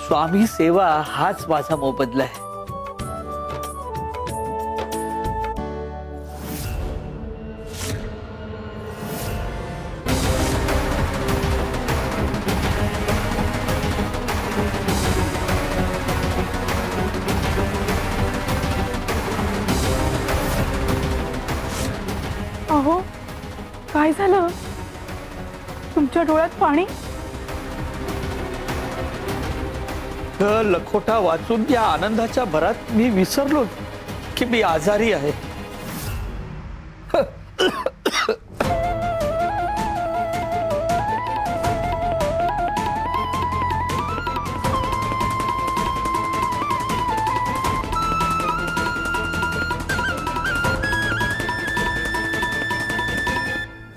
स्वामी सेवा हाच माझा मोबदला आहे. अहो, काय झालं? तुमच्या डोळ्यात पाणी? लखोटा वाचून या आनंदाच्या भरात मी विसरलो की मी आजारी आहे.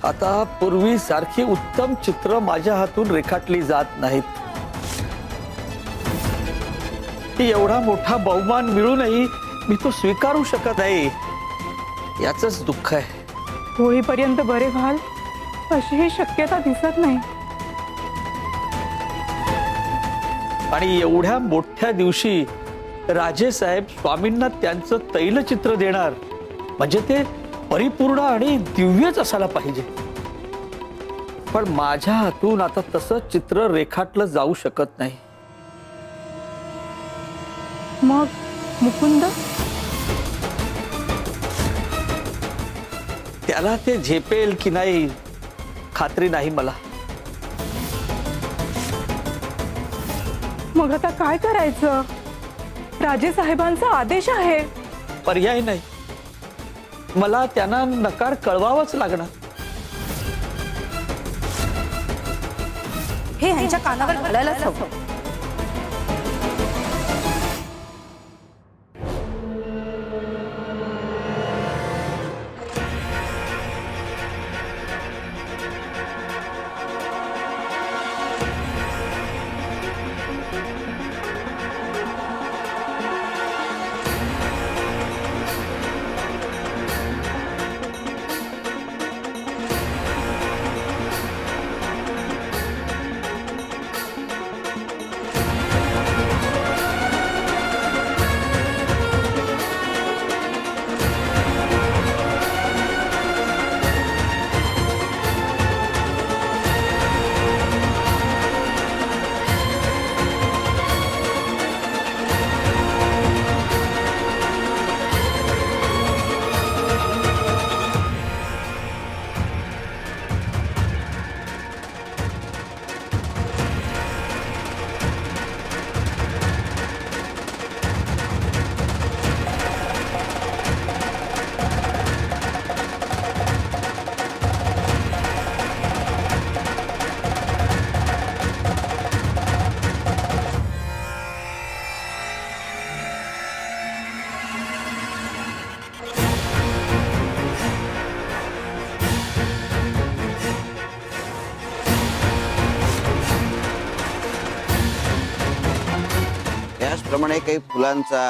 आता पूर्वी सारखी उत्तम चित्र माझ्या हातून रेखाटली जात नाहीत. एवढा मोठा बहुमान मिळूनही मी तो स्वीकारू शकत नाही. याचंच दुःख आहे. होळीपर्यंत बरे व्हाल अशी ही शक्यता दिसत नाही. आणि एवढ्या मोठ्या दिवशी राजेसाहेब स्वामींना त्यांचं तैलचित्र देणार म्हणजे ते परिपूर्ण आणि दिव्यच असायला पाहिजे. पण माझ्या हातून आता तसं चित्र रेखाटलं जाऊ शकत नाही. मग मुकुंद? त्याला ते झेपेल की नाही खात्री नाही मला. मग आता काय करायचं? राजेसाहेबांचा आदेश आहे. पर्याय नाही. मला त्यांना नकार कळवावाच लागणार. हे ह्यांच्या कानावर घालायलाच हवं. त्याप्रमाणे काही फुलांचा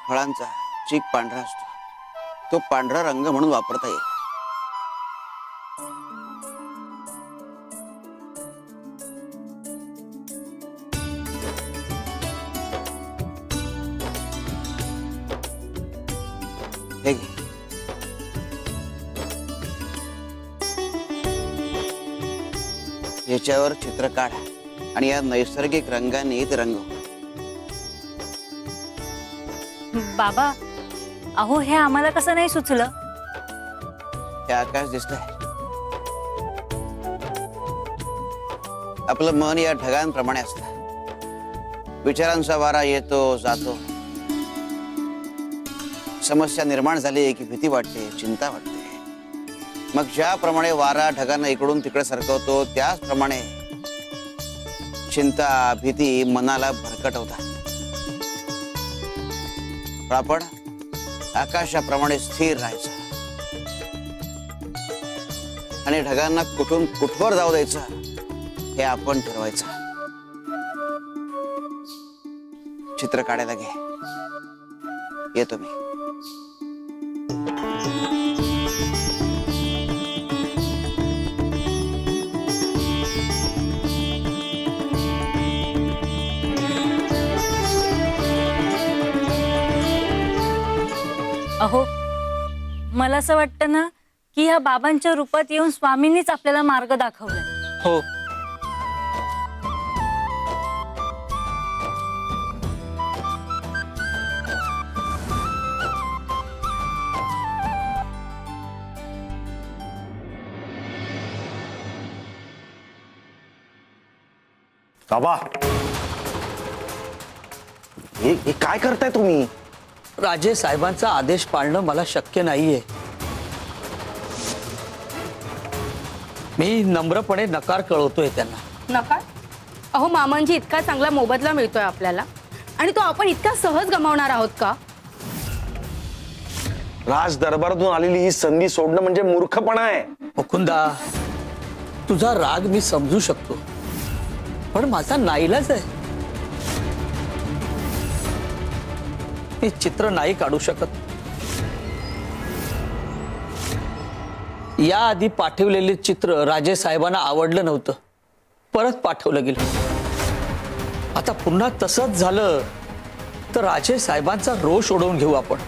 फळांचा चीक पांढरा असतो, तो पांढरा रंग म्हणून वापरता येईल. हे घे. याच्यावर चित्र काढ आणि या नैसर्गिक रंगाने ते रंगव. बाबा, अहो हे आम्हाला कसं नाही सुचलं? हे आकाश दिसतंय. आपलं मन या ढगांप्रमाणे असतं. विचारांचा वारा येतो जातो. समस्या निर्माण झाली की भीती वाटते, चिंता वाटते. मग ज्याप्रमाणे वारा ढगांना इकडून तिकडे सरकवतो त्याचप्रमाणे चिंता भीती मनाला भरकटवतात. पण आपण आकाशाप्रमाणे स्थिर राहायचं आणि ढगांना कुठून कुठवर जाऊ द्यायचं हे आपण ठरवायचं. चित्र काढायला घे. येतो मी. अहो मला असं वाटतं ना की ह्या बाबांच्या रूपात येऊन स्वामींनीच आपल्याला मार्ग दाखवलाय. हो, बाबा, हे काय करताय तुम्ही? राजे साहेबांचा आदेश पाळणं मला शक्य नाहीये. मी नम्रपणे नकार कळवतोय त्यांना. नकार? अहो मामांजी, इतका चांगला मोबदला मिळतोय आपल्याला आणि तो आपण इतका सहज गमावणार आहोत का? राज दरबारातून आलेली ही संधी सोडणं म्हणजे मूर्खपणा आहे. मुकुंदा, तुझा राग मी समजू शकतो, पण माझा नाईलाज आहे. मी चित्र नाही काढू शकत. याआधी पाठवलेले चित्र राजे साहेबांना आवडलं नव्हतं, परत पाठवलं गेलं. आता पुन्हा तसंच झालं तर राजे साहेबांचा रोष ओढवून घेऊ आपण.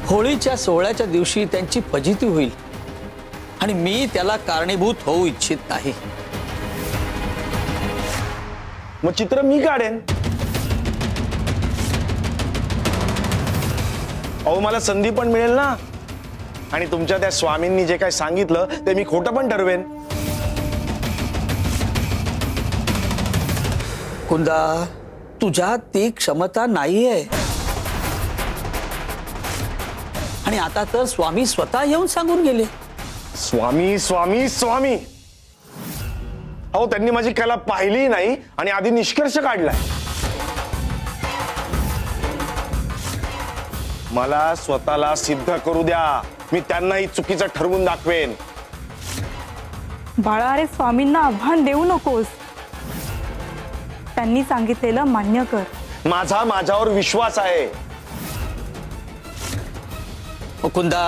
होळीच्या सोहळ्याच्या दिवशी त्यांची फजिती होईल आणि मी त्याला कारणीभूत होऊ इच्छित नाही. मग चित्र मी काढेन. अहो मला संधी पण मिळेल ना, आणि तुमच्या त्या स्वामींनी जे काय सांगितलं ते मी खोटं पण ठरवेन. कुंदा, तुझ्यात ती क्षमता नाहीये. आणि आता तर स्वामी स्वतः येऊन सांगून गेले. स्वामी स्वामी स्वामी. अहो त्यांनी माझी कला पाहिली नाही आणि आधी निष्कर्ष काढलाय. मला स्वतःला सिद्ध करू द्या. मी त्यांनाही चुकीचं ठरवून दाखवेन. बाळा, अरे स्वामींना आव्हान देऊ नकोस. त्यांनी सांगितलेलं मान्य कर. माझ्यावर विश्वास आहे. मुकुंदा,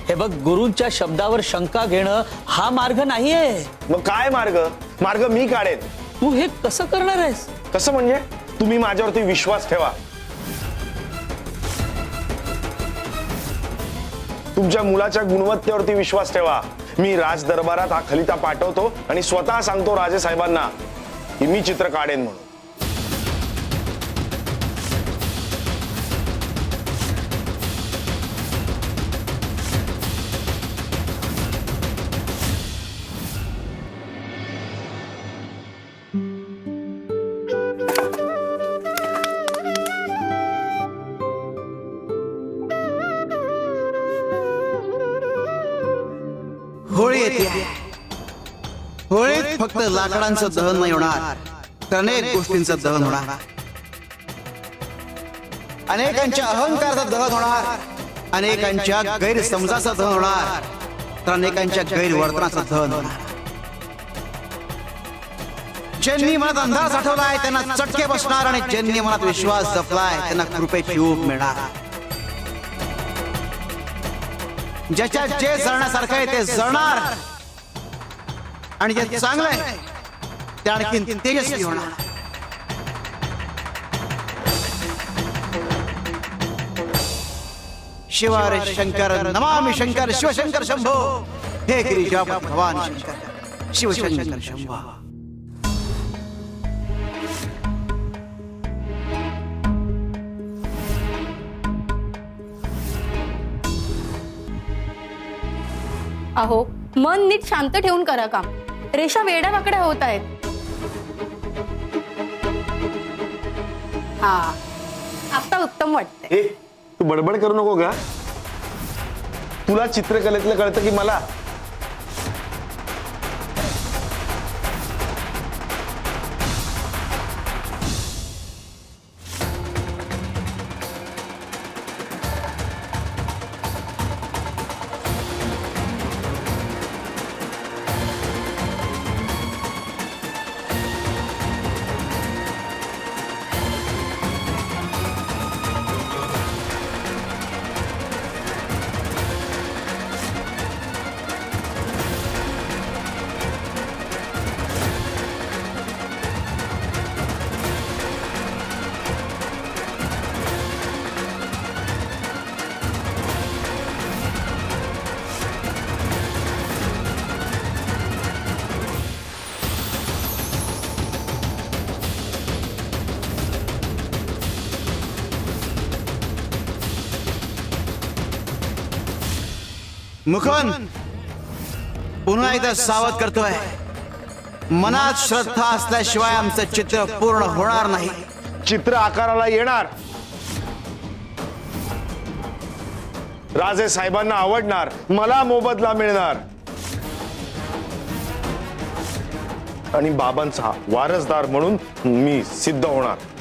हे बघ, गुरूंच्या शब्दावर शंका घेणं हा मार्ग नाहीये. मग काय मार्ग मी काढेन. तू हे कसं करणार आहेस? कसं म्हणजे? तुम्ही माझ्यावरती विश्वास ठेवा. तुमच्या मुलाच्या गुणवत्तेवरती विश्वास ठेवा. मी राज दरबारात हा खलिता पाठवतो आणि स्वतः सांगतो राजे साहेबांना की मी चित्र काढेन म्हणून. होळी येते. होळीत फक्त लाकडांचं दहन नाही होणार, तर अनेक गोष्टींचं दहन होणार. अनेकांच्या अहंकाराचं दहन होणार, अनेकांच्या गैरसमजाचं दहन होणार, तर अनेकांच्या गैरवर्तनाचं दहन होणार. ज्यांनी मनात अंधार साठवलाय त्यांना चटके बसणार आणि ज्यांनी मनात विश्वास जपलाय त्यांना कृपेची ऊब मिळणार. ज्याच्या जे जळण्यासारखं आहे ते जळणार आणि जे चांगलं आहे ते आणखी तेजस्वी होणार. शिवार शंकर नमामि शंकर शिवशंकर शंभो. हे गिरिजापति भवानी शंकर शिवशंकर शंभो. अहो मन नीट शांत ठेवून करा काम. रेषा वेड्या वाकड्या होत आहेत. हा आता उत्तम वाटतंय. ए तू बडबड करू नको का. तुला चित्रकलेतलं कळतं की मला. मुकुंद पुन्हा एकदा सावध करतोय. मनात श्रद्धा असल्याशिवाय आमचं चित्र पूर्ण होणार नाही. चित्र आकाराला येणार. राजे साहेबांना आवडणार. मला मोबदला मिळणार. आणि बाबांचा वारसदार म्हणून मी सिद्ध होणार.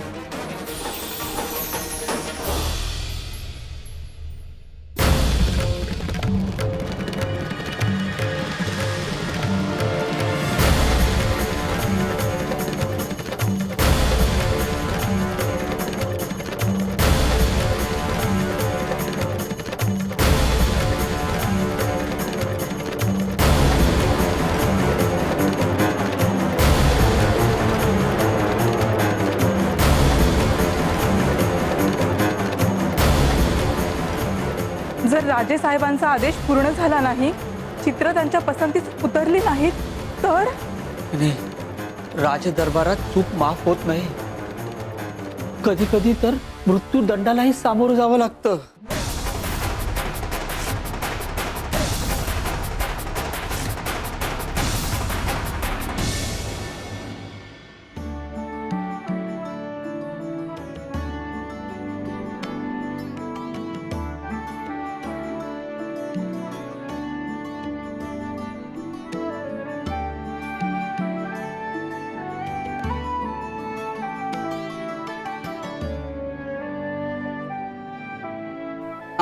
जर राजे साहेबांचा आदेश पूर्ण झाला नाही, चित्र त्यांच्या पसंतीस उतरली नाहीत तर राज दरबारात चूक माफ होत नाही. कधी कधी तर मृत्यूदंडालाही सामोरं जावं लागतं.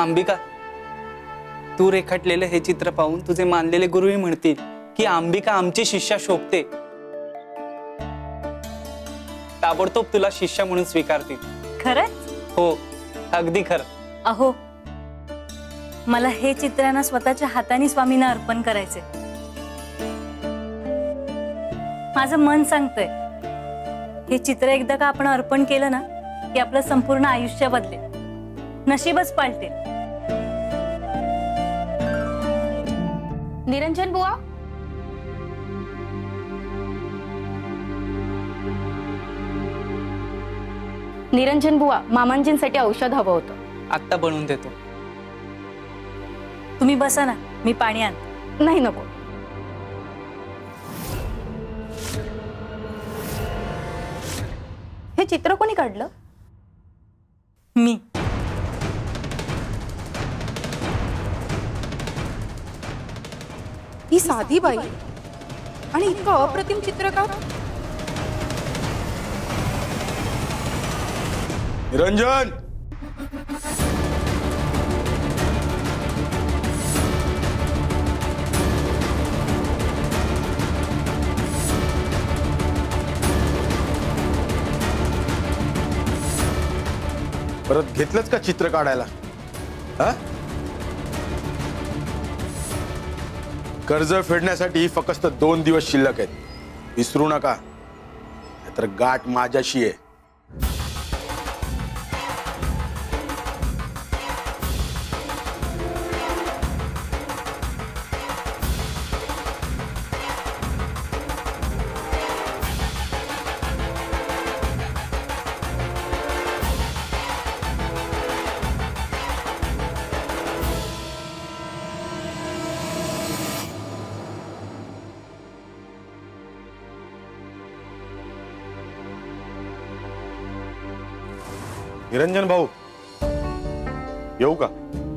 अंबिका, तू रेखाटलेलं हे चित्र पाहून तुझे मानलेले गुरुही म्हणतील की अंबिका आमची शिष्या शोभते. ताबडतोब तुला शिष्य म्हणून स्वीकारतील. खरंच? हो, अगदी खरं. अहो, मला हे चित्र ना स्वतःच्या हाताने स्वामींना अर्पण करायचे. माझं मन सांगतंय हे चित्र एकदा का आपण अर्पण केलं ना की आपलं संपूर्ण आयुष्य बदलेल, नशीबच पालटेल. निरंजन बुवा, निरंजन बुवा, मामांजींसाठी औषध हवं होतं. आत्ता बनवून देतो. तुम्ही बसा ना, मी पाणी आण. नाही नको. हे चित्र कोणी काढलं? मी. ही साधी बाई आणि इतकं अप्रतिम चित्रकार. निरंजन, परत घेतलंच का चित्र काढायला? हा? कर्ज फेडण्यासाठी फक्त 2 दिवस शिल्लक आहेत, विसरू नका, नाहीतर गाठ माझ्याशी आहे. निरंजन भाऊ, येऊ का?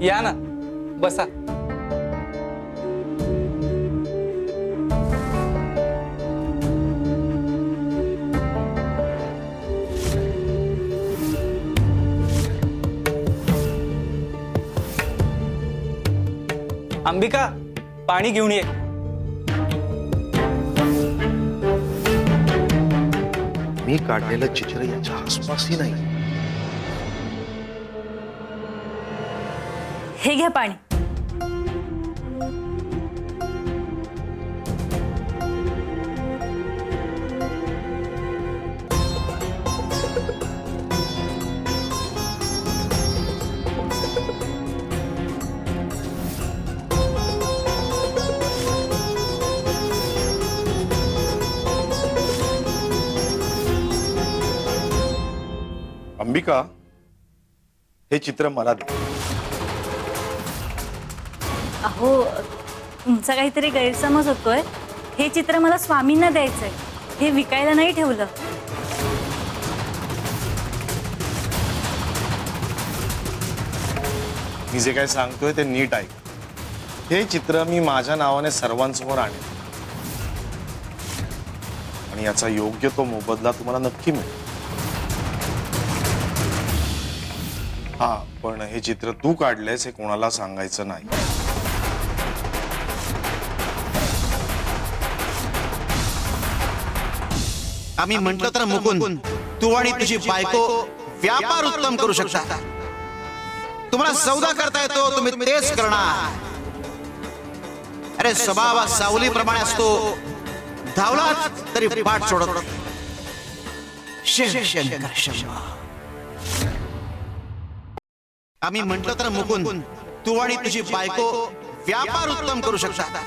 या ना, बसा. अंबिका, पाणी घेऊन ये. मी काढलेलं चित्र याच्या आसपासही नाही. हे घ्या पाणी. अंबिका, हे चित्र मला दे. अहो, तुमचा काहीतरी गैरसमज होतोय. हे चित्र मला स्वामींना द्यायचंय, हे विकायला नाही ठेवलं. मी जे काय सांगतोय ते नीट ऐक. हे चित्र मी माझ्या नावाने सर्वांसमोर आणेन आणि याचा योग्य तो मोबदला तुम्हाला नक्की मिळेल. हा, पण हे चित्र तू काढलेस हे कोणाला सांगायचं नाही. आम्ही म्हंटल तर मुकुंद, तू आणि तुझी बायको व्यापार उत्तम करू शकता. तुम्हाला सौदा करता येतो, तुम्ही तेच करणार. अरे स्वभाव हा सावलीप्रमाणे असतो, धावलात तरी पाठ सोडत. शिवशंकर शंभो. आम्ही म्हंटल तर मुकुंद, तू आणि तुझी बायको व्यापार उत्तम करू शकता.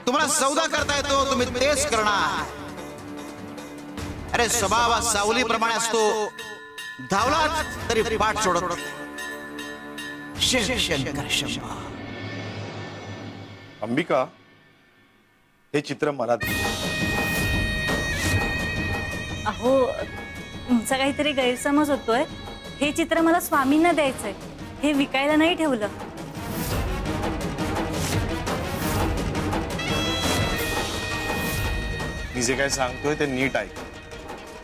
तुम्हाला सौदा करता येतो, तुम्ही तेच करणार. अरे स्वभाव हा सावलीप्रमाणे असतो, धावलात तरी पाठ सोडत. शिवशंकर शंभो. अंबिका, हे चित्र मला दे. अहो, तुमचा काहीतरी गैरसमज होतोय. हे चित्र मला स्वामींना द्यायचंय, हे विकायला नाही ठेवलं. मी जे काय सांगतोय ते नीट ऐक.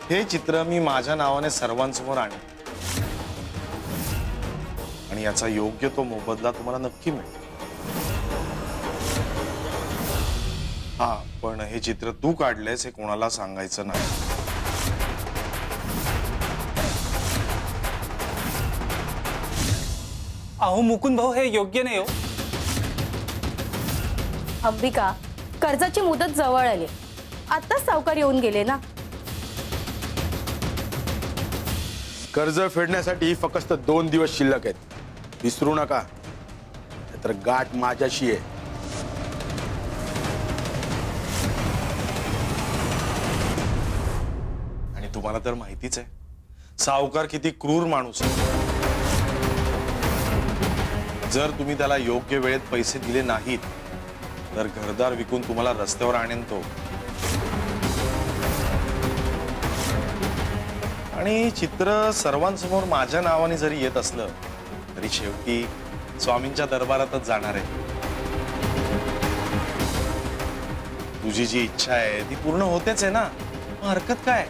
हे चित्र मी माझ्या नावाने सर्वांसमोर आणेन आणि याचा योग्य तो मोबदला तुम्हाला नक्की मिळेल. हा, पण हे चित्र तू काढलेस हे कोणाला सांगायचं नाही. अहो मुकुंद भाऊ, हे योग्य नाही हो. अंबिका, कर्जाची मुदत जवळ आली. आताच सावकार येऊन गेले ना. कर्ज फेडण्यासाठी फक्त 2 दिवस शिल्लक आहेत, विसरू नका, नाहीतर गाठ माझ्याशी आहे. आणि तुम्हाला तर माहितीच आहे, सावकार किती क्रूर माणूस आहे. जर तुम्ही त्याला योग्य वेळेत पैसे दिले नाहीत तर घरदार विकून तुम्हाला रस्त्यावर आणेन तो. आणि चित्र सर्वांसमोर माझ्या नावाने जरी येत असलं तरी शेवटी स्वामींच्या दरबारातच जाणार आहे. तुझी जी इच्छा आहे ती पूर्ण होतेच आहे ना, मग हरकत काय?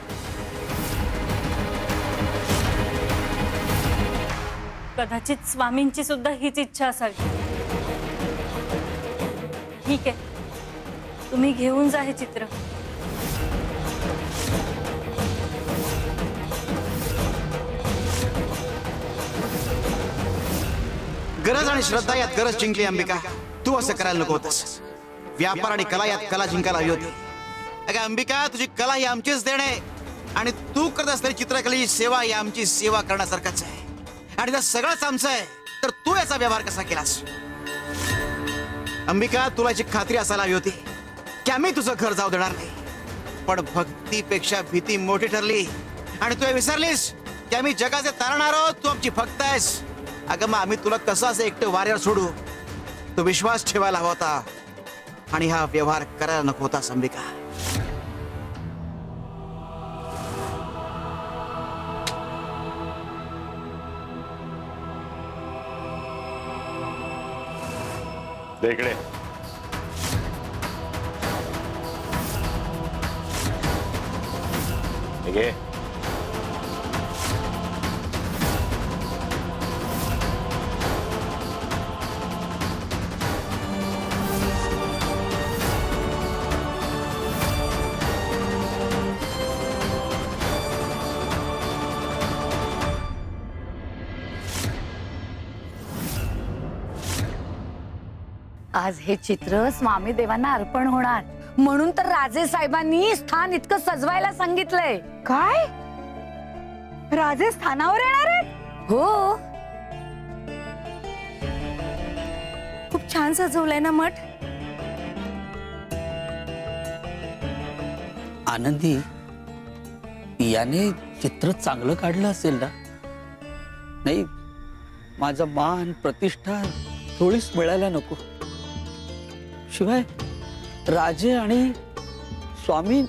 कदाचित स्वामींची सुद्धा हीच इच्छा असावी. ठीक आहे, तुम्ही घेऊन जा हे चित्र. गरज आणि श्रद्धा यात गरज जिंकली अंबिका. तू असं करायला नको होतस. व्यापार आणि कला यात कला जिंकायला हवी होती. अगं अंबिका, तुझी कला ही आमचीच देण आहे आणि तू करत असलेली चित्रकलेची सेवा ही आमची सेवा करण्यासारखंच आहे. आणि जर सगळंच आमचं आहे तर तू याचा व्यवहार कसा केलास? अंबिका, तुला याची खात्री असायला हवी होती की आम्ही तुझं घर जाऊ देणार नाही. पण भक्तीपेक्षा भीती मोठी ठरली आणि तू हे विसरलीस की आम्ही जगाचे तारणार आहोत, तू आमची भक्त आहेस. अगं मग आम्ही तुला कसं असं एकटं वाऱ्यावर सोडू? तू विश्वास ठेवायला हवा होता आणि हा व्यवहार करायला नको होतास अंबिका. इकडे घे. आज हे चित्र स्वामी देवांना अर्पण होणार म्हणून तर राजे साहेबांनी स्थान इतकं सजवायला सांगितलंय. काय राजे स्थानावर येणार आहेत? हो, खूप छान सजवलंय ना मठ. आनंदी, याने चित्र चांगलं काढलं असेल ना? नाही, माझा मान प्रतिष्ठा थोडीच मिळायला नको. शिवाय राजे आणि स्वामी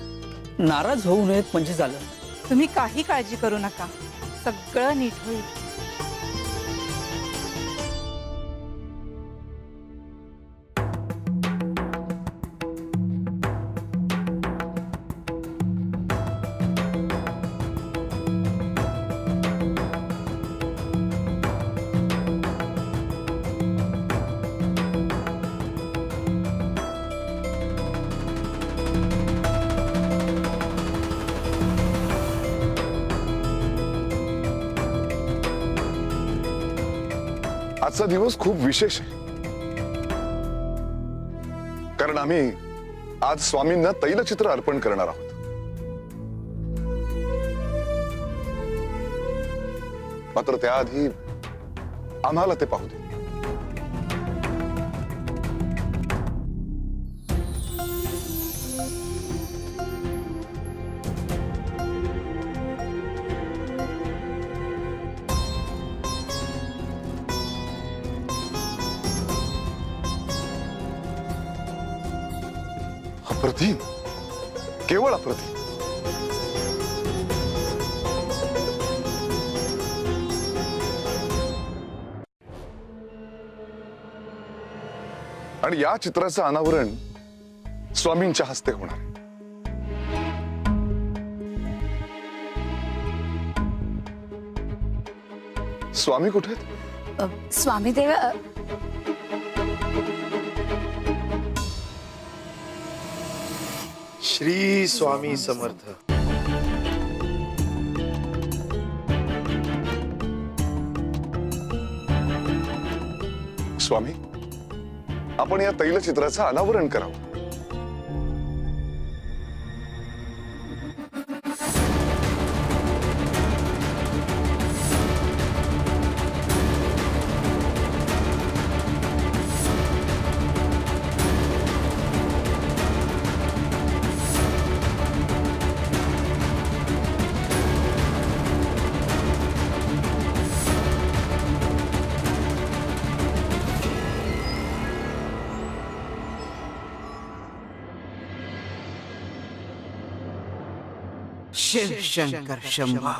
नाराज होऊ नयेत म्हणजे झालं. तुम्ही काही काळजी करू नका, सगळं नीट होईल. आजचा दिवस खूप विशेष आहे, कारण आम्ही आज स्वामींना तैलचित्र अर्पण करणार आहोत. मात्र त्याआधी आम्हाला ते पाहू दे. अप्रतिम, केवळ अप्रतिम. आणि या चित्राचं अनावरण स्वामींच्या हस्ते होणार आहे. स्वामी कुठे आहेत? स्वामी देव श्री स्वामी समर्थ. स्वामी, आपण या तैलचित्राचं अनावरण करावं. शिव शंकर शंभो.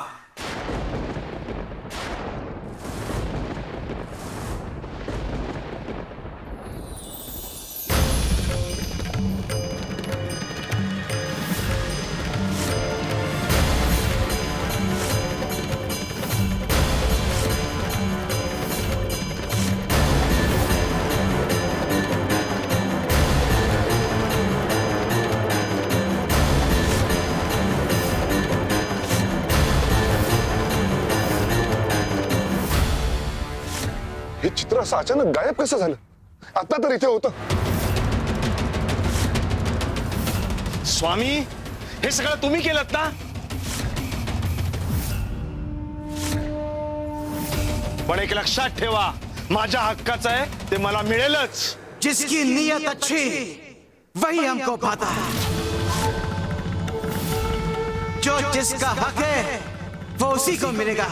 हे चित्र असं अचानक गायब कसं झालं? आता तर इथे होतं. स्वामी, हे सगळं तुम्ही केलं ना? पण एक लक्षात ठेवा, माझ्या हक्काचं आहे ते मला मिळेलच. जिसकी नीयत अच्छी वही हमको पाता है. जो जिसका हक है वो उसी को मिलेगा.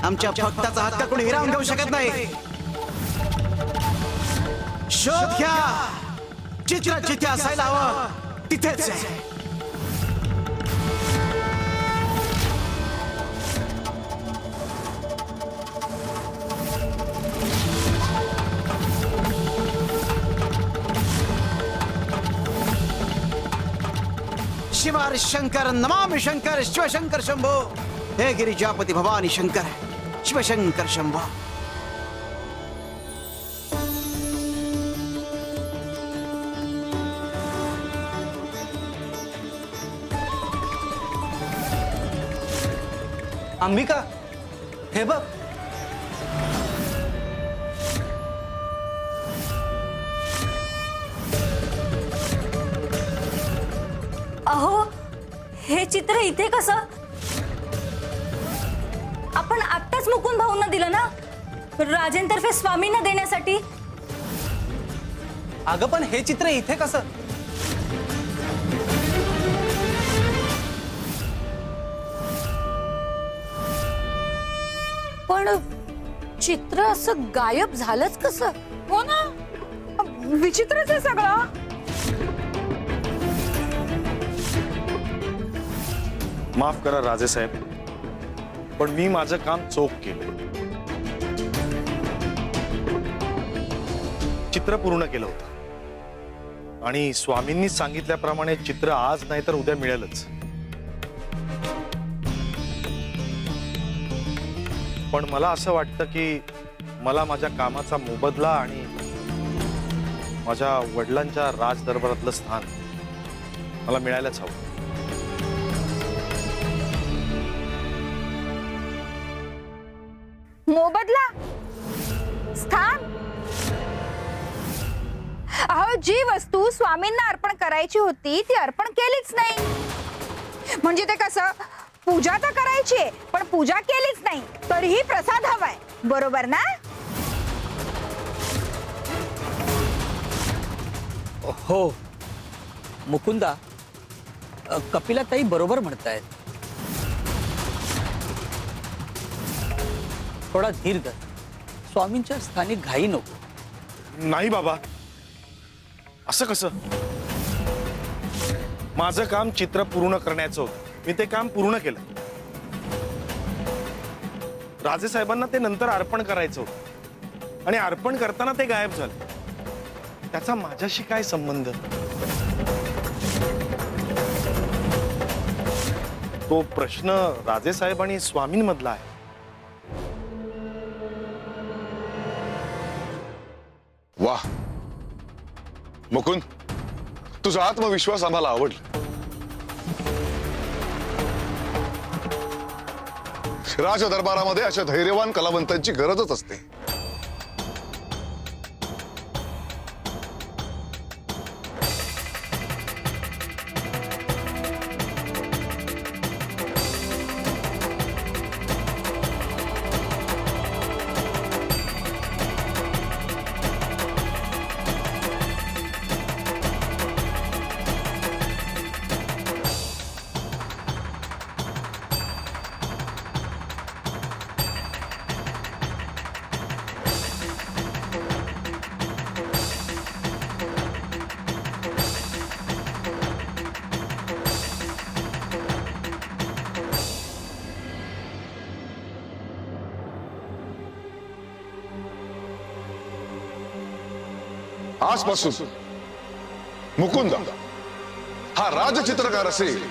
आमच्या भक्ताचा हक्क कोणी हिरावून घेऊ शकत नाही. शोध घ्या, चित्र जिथे असायला हवं तिथेच आहे. शिवार शंकर नमामि शंकर शिवशंकर शंभो. हे गिरिजापति भवानी शंकर शिवशंकर शंभो. अंबिका, हे बघ. अहो, हे चित्र इथे कसं? आपण आत्ताच मुकुंद भाऊंना दिलं ना, राजेंतर्फे स्वामींना देण्यासाठी. अगं पण हे चित्र इथे कसं? पण चित्र असं गायब झालंच कसं? हो ना, विचित्रच आहे सगळं. माफ करा राजे साहेब, पण मी माझं काम चोख केलं. चित्र पूर्ण केलं होतं आणि स्वामींनी सांगितल्याप्रमाणे चित्र आज नाही तर उद्या मिळेलच. पण मला असं वाटतं की मला माझ्या कामाचा मोबदला आणि माझ्या वडिलांच्या राजदरबारातलं स्थान मला मिळायलाच हवं. मोबदला, स्थान. अहो, जी वस्तू स्वामींना अर्पण करायची होती ती अर्पण केलीच नाही. म्हणजे ते कसं, पूजा तर करायची आहे पण पूजा केलीच नाही, तरीही प्रसाद हवाय, बरोबर ना? हो मुकुंदा, कपिलाताई बरोबर म्हणतायत. थोडा धीर धर. स्वामींच्या स्थानी घाई नको. नाही बाबा, असं कसं? माझं काम चित्र पूर्ण करण्याचं होतं. मी ते काम पूर्ण केलं. राजे साहेबांना ते नंतर अर्पण करायचं होतं आणि अर्पण करताना ते गायब झाले. त्याचा माझ्याशी काय संबंध? तो प्रश्न राजे साहेब आणि स्वामींमधला आहे. वाह मुकुंद, तुझा आत्मविश्वास आम्हाला आवडला. राजदरबारामध्ये अशा धैर्यवान कलावंतांची गरजच असते. आजपासून मुकुंदा हा राजचित्रकार असेल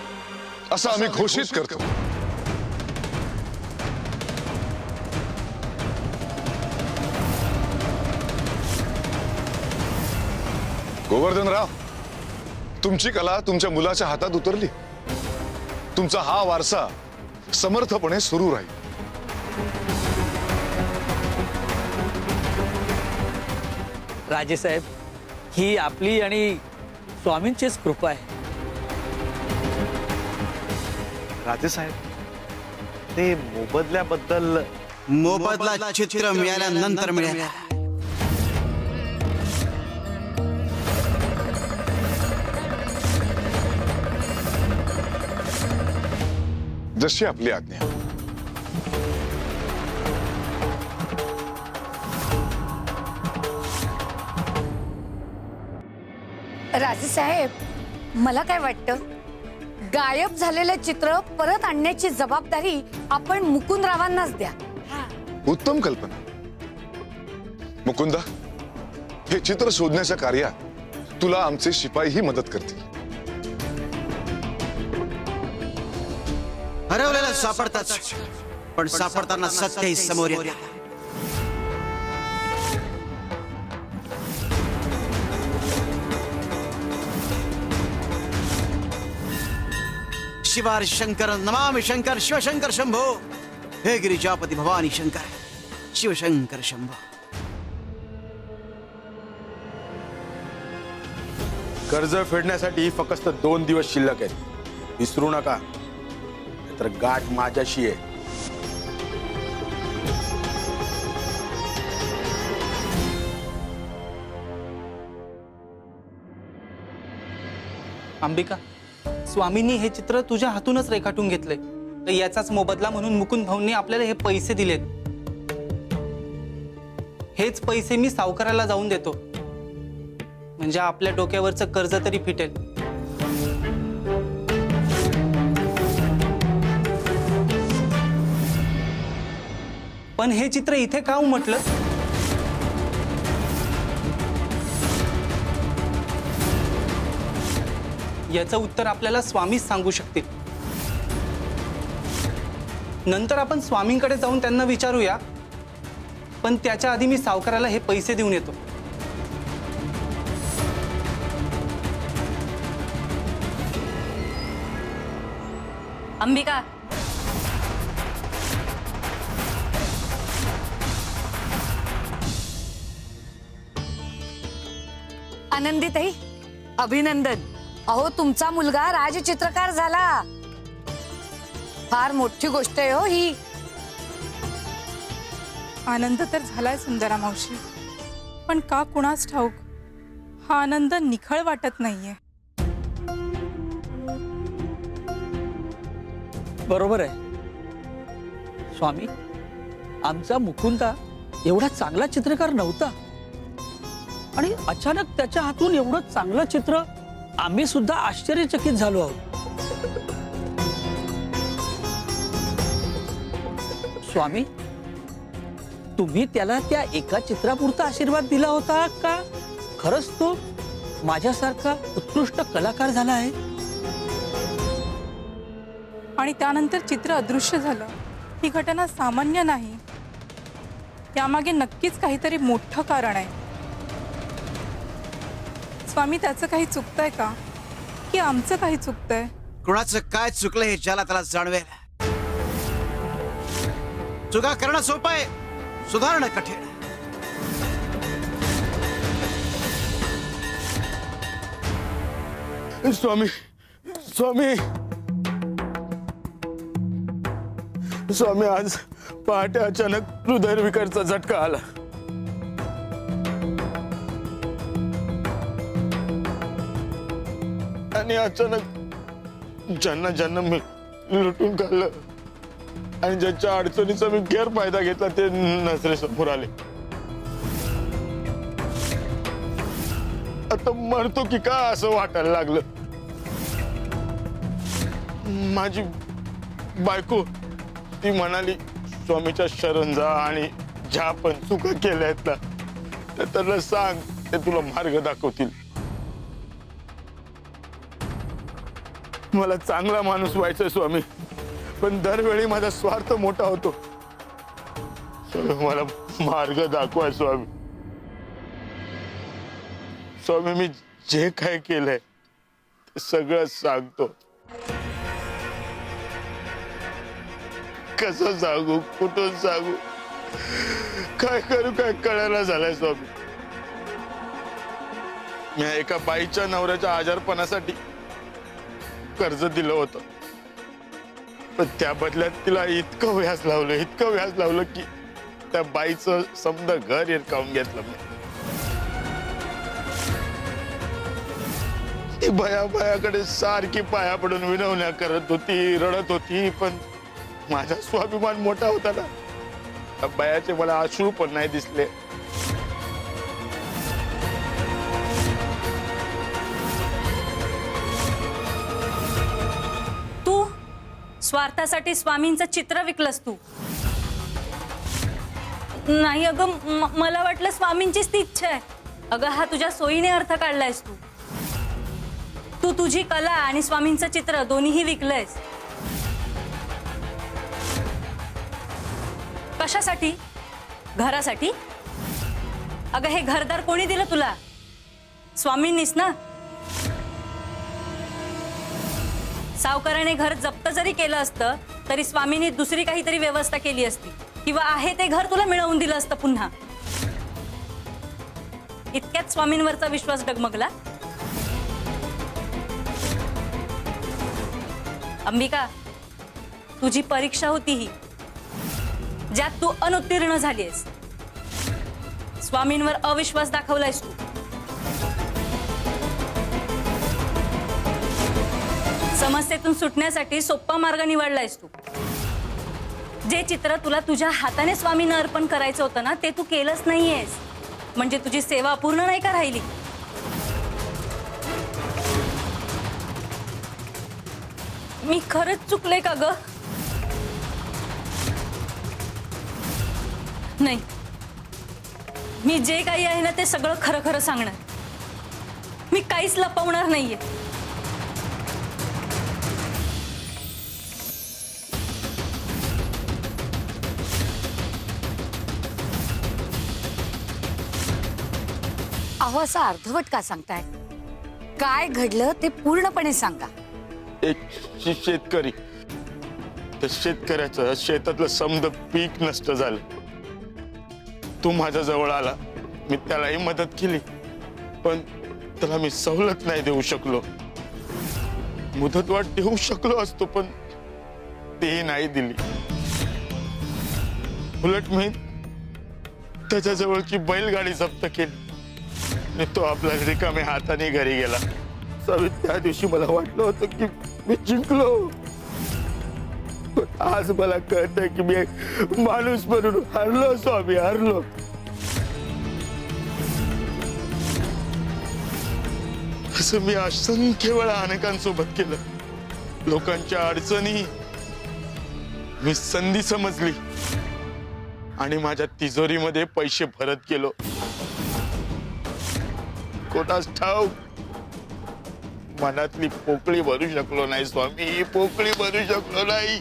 असं आम्ही घोषित करतो. गोवर्धनराव, तुमची कला तुमच्या मुलाच्या हातात उतरली. तुमचा हा वारसा समर्थपणे सुरू राहील. राजेसाहेब, ही आपली आणि स्वामींचीच कृपा आहे. राजेसाहेब, ते मोबदल्याबद्दल मोबदला चित्र मिळाल्यानंतर मिळेल. जशी आपली आज्ञा. राजेसाहेब, मला काय वाटतं, गायब झालेलं चित्र परत आणण्याची जबाबदारी आपण मुकुंदरावांनाच द्या. उत्तम कल्पना. मुकुंदा, हे चित्र शोधण्याच्या कार्यात तुला आमचे शिपाईही मदत करतील. हरवलेलं सापडताच, पण सापडताना सत्यही समोर येतं. शिवार शंकर नमामि शंकर शिवशंकर शंभो. हे गिरिजापती भवानी शंकर शिवशंकर शंभो. कर्ज फेडण्यासाठी फक्त 2 दिवस शिल्लक आहेत. विसरू नका, तर गाठ माझ्याशी आहे. अंबिका, स्वामींनी हे चित्र तुझ्या हातूनच रेखाटून घेतलंय. तर याचाच मोबदला म्हणून मुकुंद भाऊंनी आपल्याला हे पैसे दिलेत. हेच पैसे मी सावकाराला जाऊन देतो, म्हणजे आपल्या डोक्यावरचं कर्ज तरी फिटेल. पण हे चित्र इथे का उमटलं? याचं उत्तर आपल्याला स्वामीच सांगू शकतील. नंतर आपण स्वामींकडे जाऊन त्यांना विचारूया, पण त्याच्या आधी मी सावकाराला हे पैसे देऊन येतो. अंबिका, आनंदीताई, अभिनंदन. अहो, तुमचा मुलगा राजचित्रकार झाला. फार मोठी गोष्ट आहे हो ही. आनंद तर झालाय सुंदरा मावशी, पण का कुणास ठाऊक हा आनंद निखळ वाटत नाहीये. बरोबर आहे स्वामी, आमचा मुकुंदा एवढा चांगला चित्रकार नव्हता आणि अचानक त्याच्या हातून एवढं चांगलं चित्र आम्ही सुद्धा आश्चर्यचकित झालो आहोत. स्वामी, तुम्ही त्याला त्या एका चित्रापुरता आशीर्वाद दिला होता का खरंच तो माझ्यासारखा उत्कृष्ट कलाकार झाला आहे? आणि त्यानंतर चित्र अदृश्य झालं ही घटना सामान्य नाही. यामागे नक्कीच काहीतरी मोठं कारण आहे. स्वामी, त्याचं काही चुकतंय का, की आमचं काही चुकतंय? कुणाचं काय चुकलं हे ज्याला त्याला जाणवेल. चुका करणं सोपं आहे, सुधारणं कठीण. स्वामी, स्वामी, स्वामी, आज पहाटे अचानक हृदयविकारचा झटका आला. आणि अचानक ज्यांना ज्यांना मी लुटून काढलं आणि ज्यांच्या अडचणीचा मी गैरफायदा घेतला ते नजरेसमोर आले. आता मरतो की का असं वाटायला लागलं. माझी बायको ती म्हणाली, स्वामीच्या शरण जा आणि ज्या पण चुका केल्या आहेत ना त्या त्यांना सांग, ते तुला मार्ग दाखवतील. मला चांगला माणूस व्हायचा स्वामी, पण दरवेळी माझा स्वार्थ मोठा होतो. मला मार्ग दाखवा स्वामी. स्वामी, मी जे काय केलंय ते सगळं सांगतो. कसं सांगू, कुठून सांगू, काय करू काय कळायला झालंय स्वामी. मी एका बाईच्या नवऱ्याच्या आजारपणासाठी कर्ज दिलं होतं, पण त्या बदल्यात तिला इतकं व्याज लावलं की त्या बाईचं समजा घर हिरकावून घेतलं मी. ती बयाकडे सारखी पाया पडून विनवण्या करत होती, रडत होती, पण माझा स्वाभिमान मोठा होता ना, त्या बयाचे मला अश्रू पण नाही दिसले. तू स्वार्थासाठी स्वामींचं चित्र विकलंस तू. नाही अगं, मला वाटलं स्वामींचीच ती इच्छा आहे. अगं हा तुझ्या सोयीने अर्थ काढलायस तू. तू तुझी कला आणि स्वामींचं चित्र दोन्हीही विकलंयस. कशासाठी? घरासाठी? अगं हे घरदार कोणी दिलं तुला? स्वामींनीच ना. सावकाराने घर जप्त जरी केलं असतं तरी स्वामींनी दुसरी काहीतरी व्यवस्था केली असती, किंवा आहे ते घर तुला मिळवून दिलं असतं पुन्हा. इतक्यात स्वामींवरचा विश्वास डगमगला. अंबिका, तुझी परीक्षा होती ही, ज्यात तू अनुत्तीर्ण झालीयस. स्वामींवर अविश्वास दाखवलायस तू. समस्येतून सुटण्यासाठी सोपा मार्ग निवडलायस तू. जे चित्र तुला तुझ्या हाताने स्वामींना अर्पण करायचं होतं ना, ते तू केलंच नाहीयेस. म्हणजे तुझी सेवा पूर्ण नाही का राहिली? मी खरंच चुकले का ग? नाही, मी जे काही आहे ना ते सगळं खरं खरं सांगणार. मी काहीच लपवणार नाहीये. अहो असं अर्धवट का सांगताय? काय घडलं ते पूर्णपणे सांगा. एक शेतकरी, त्या शेतकऱ्याचं शेतातलं समद पीक नष्ट झालं. तू माझ्या जवळ आला, मी त्यालाही मदत केली, पण त्याला मी सवलत नाही देऊ शकलो. मुदतवाढ देऊ शकलो असतो, पण तेही नाही दिली. उलट मी त्याच्याजवळची बैलगाडी जप्त केली आणि तो आपल्या रिकाम्या हाताने घरी गेला. त्या दिवशी मला वाटलं होतं की मी जिंकलो, पण आज मला कळतंय की मी एक माणूस म्हणून हरलो स्वामी, हरलो. असं मी असंख्य वेळा अनेकांसोबत केलं. लोकांच्या अडचणी मी संधी समजली आणि माझ्या तिजोरीमध्ये पैसे भरत गेलो. कोणास ठाऊक मनातली पोकळी भरू शकलो नाही स्वामी, पोकळी भरू शकलो नाही.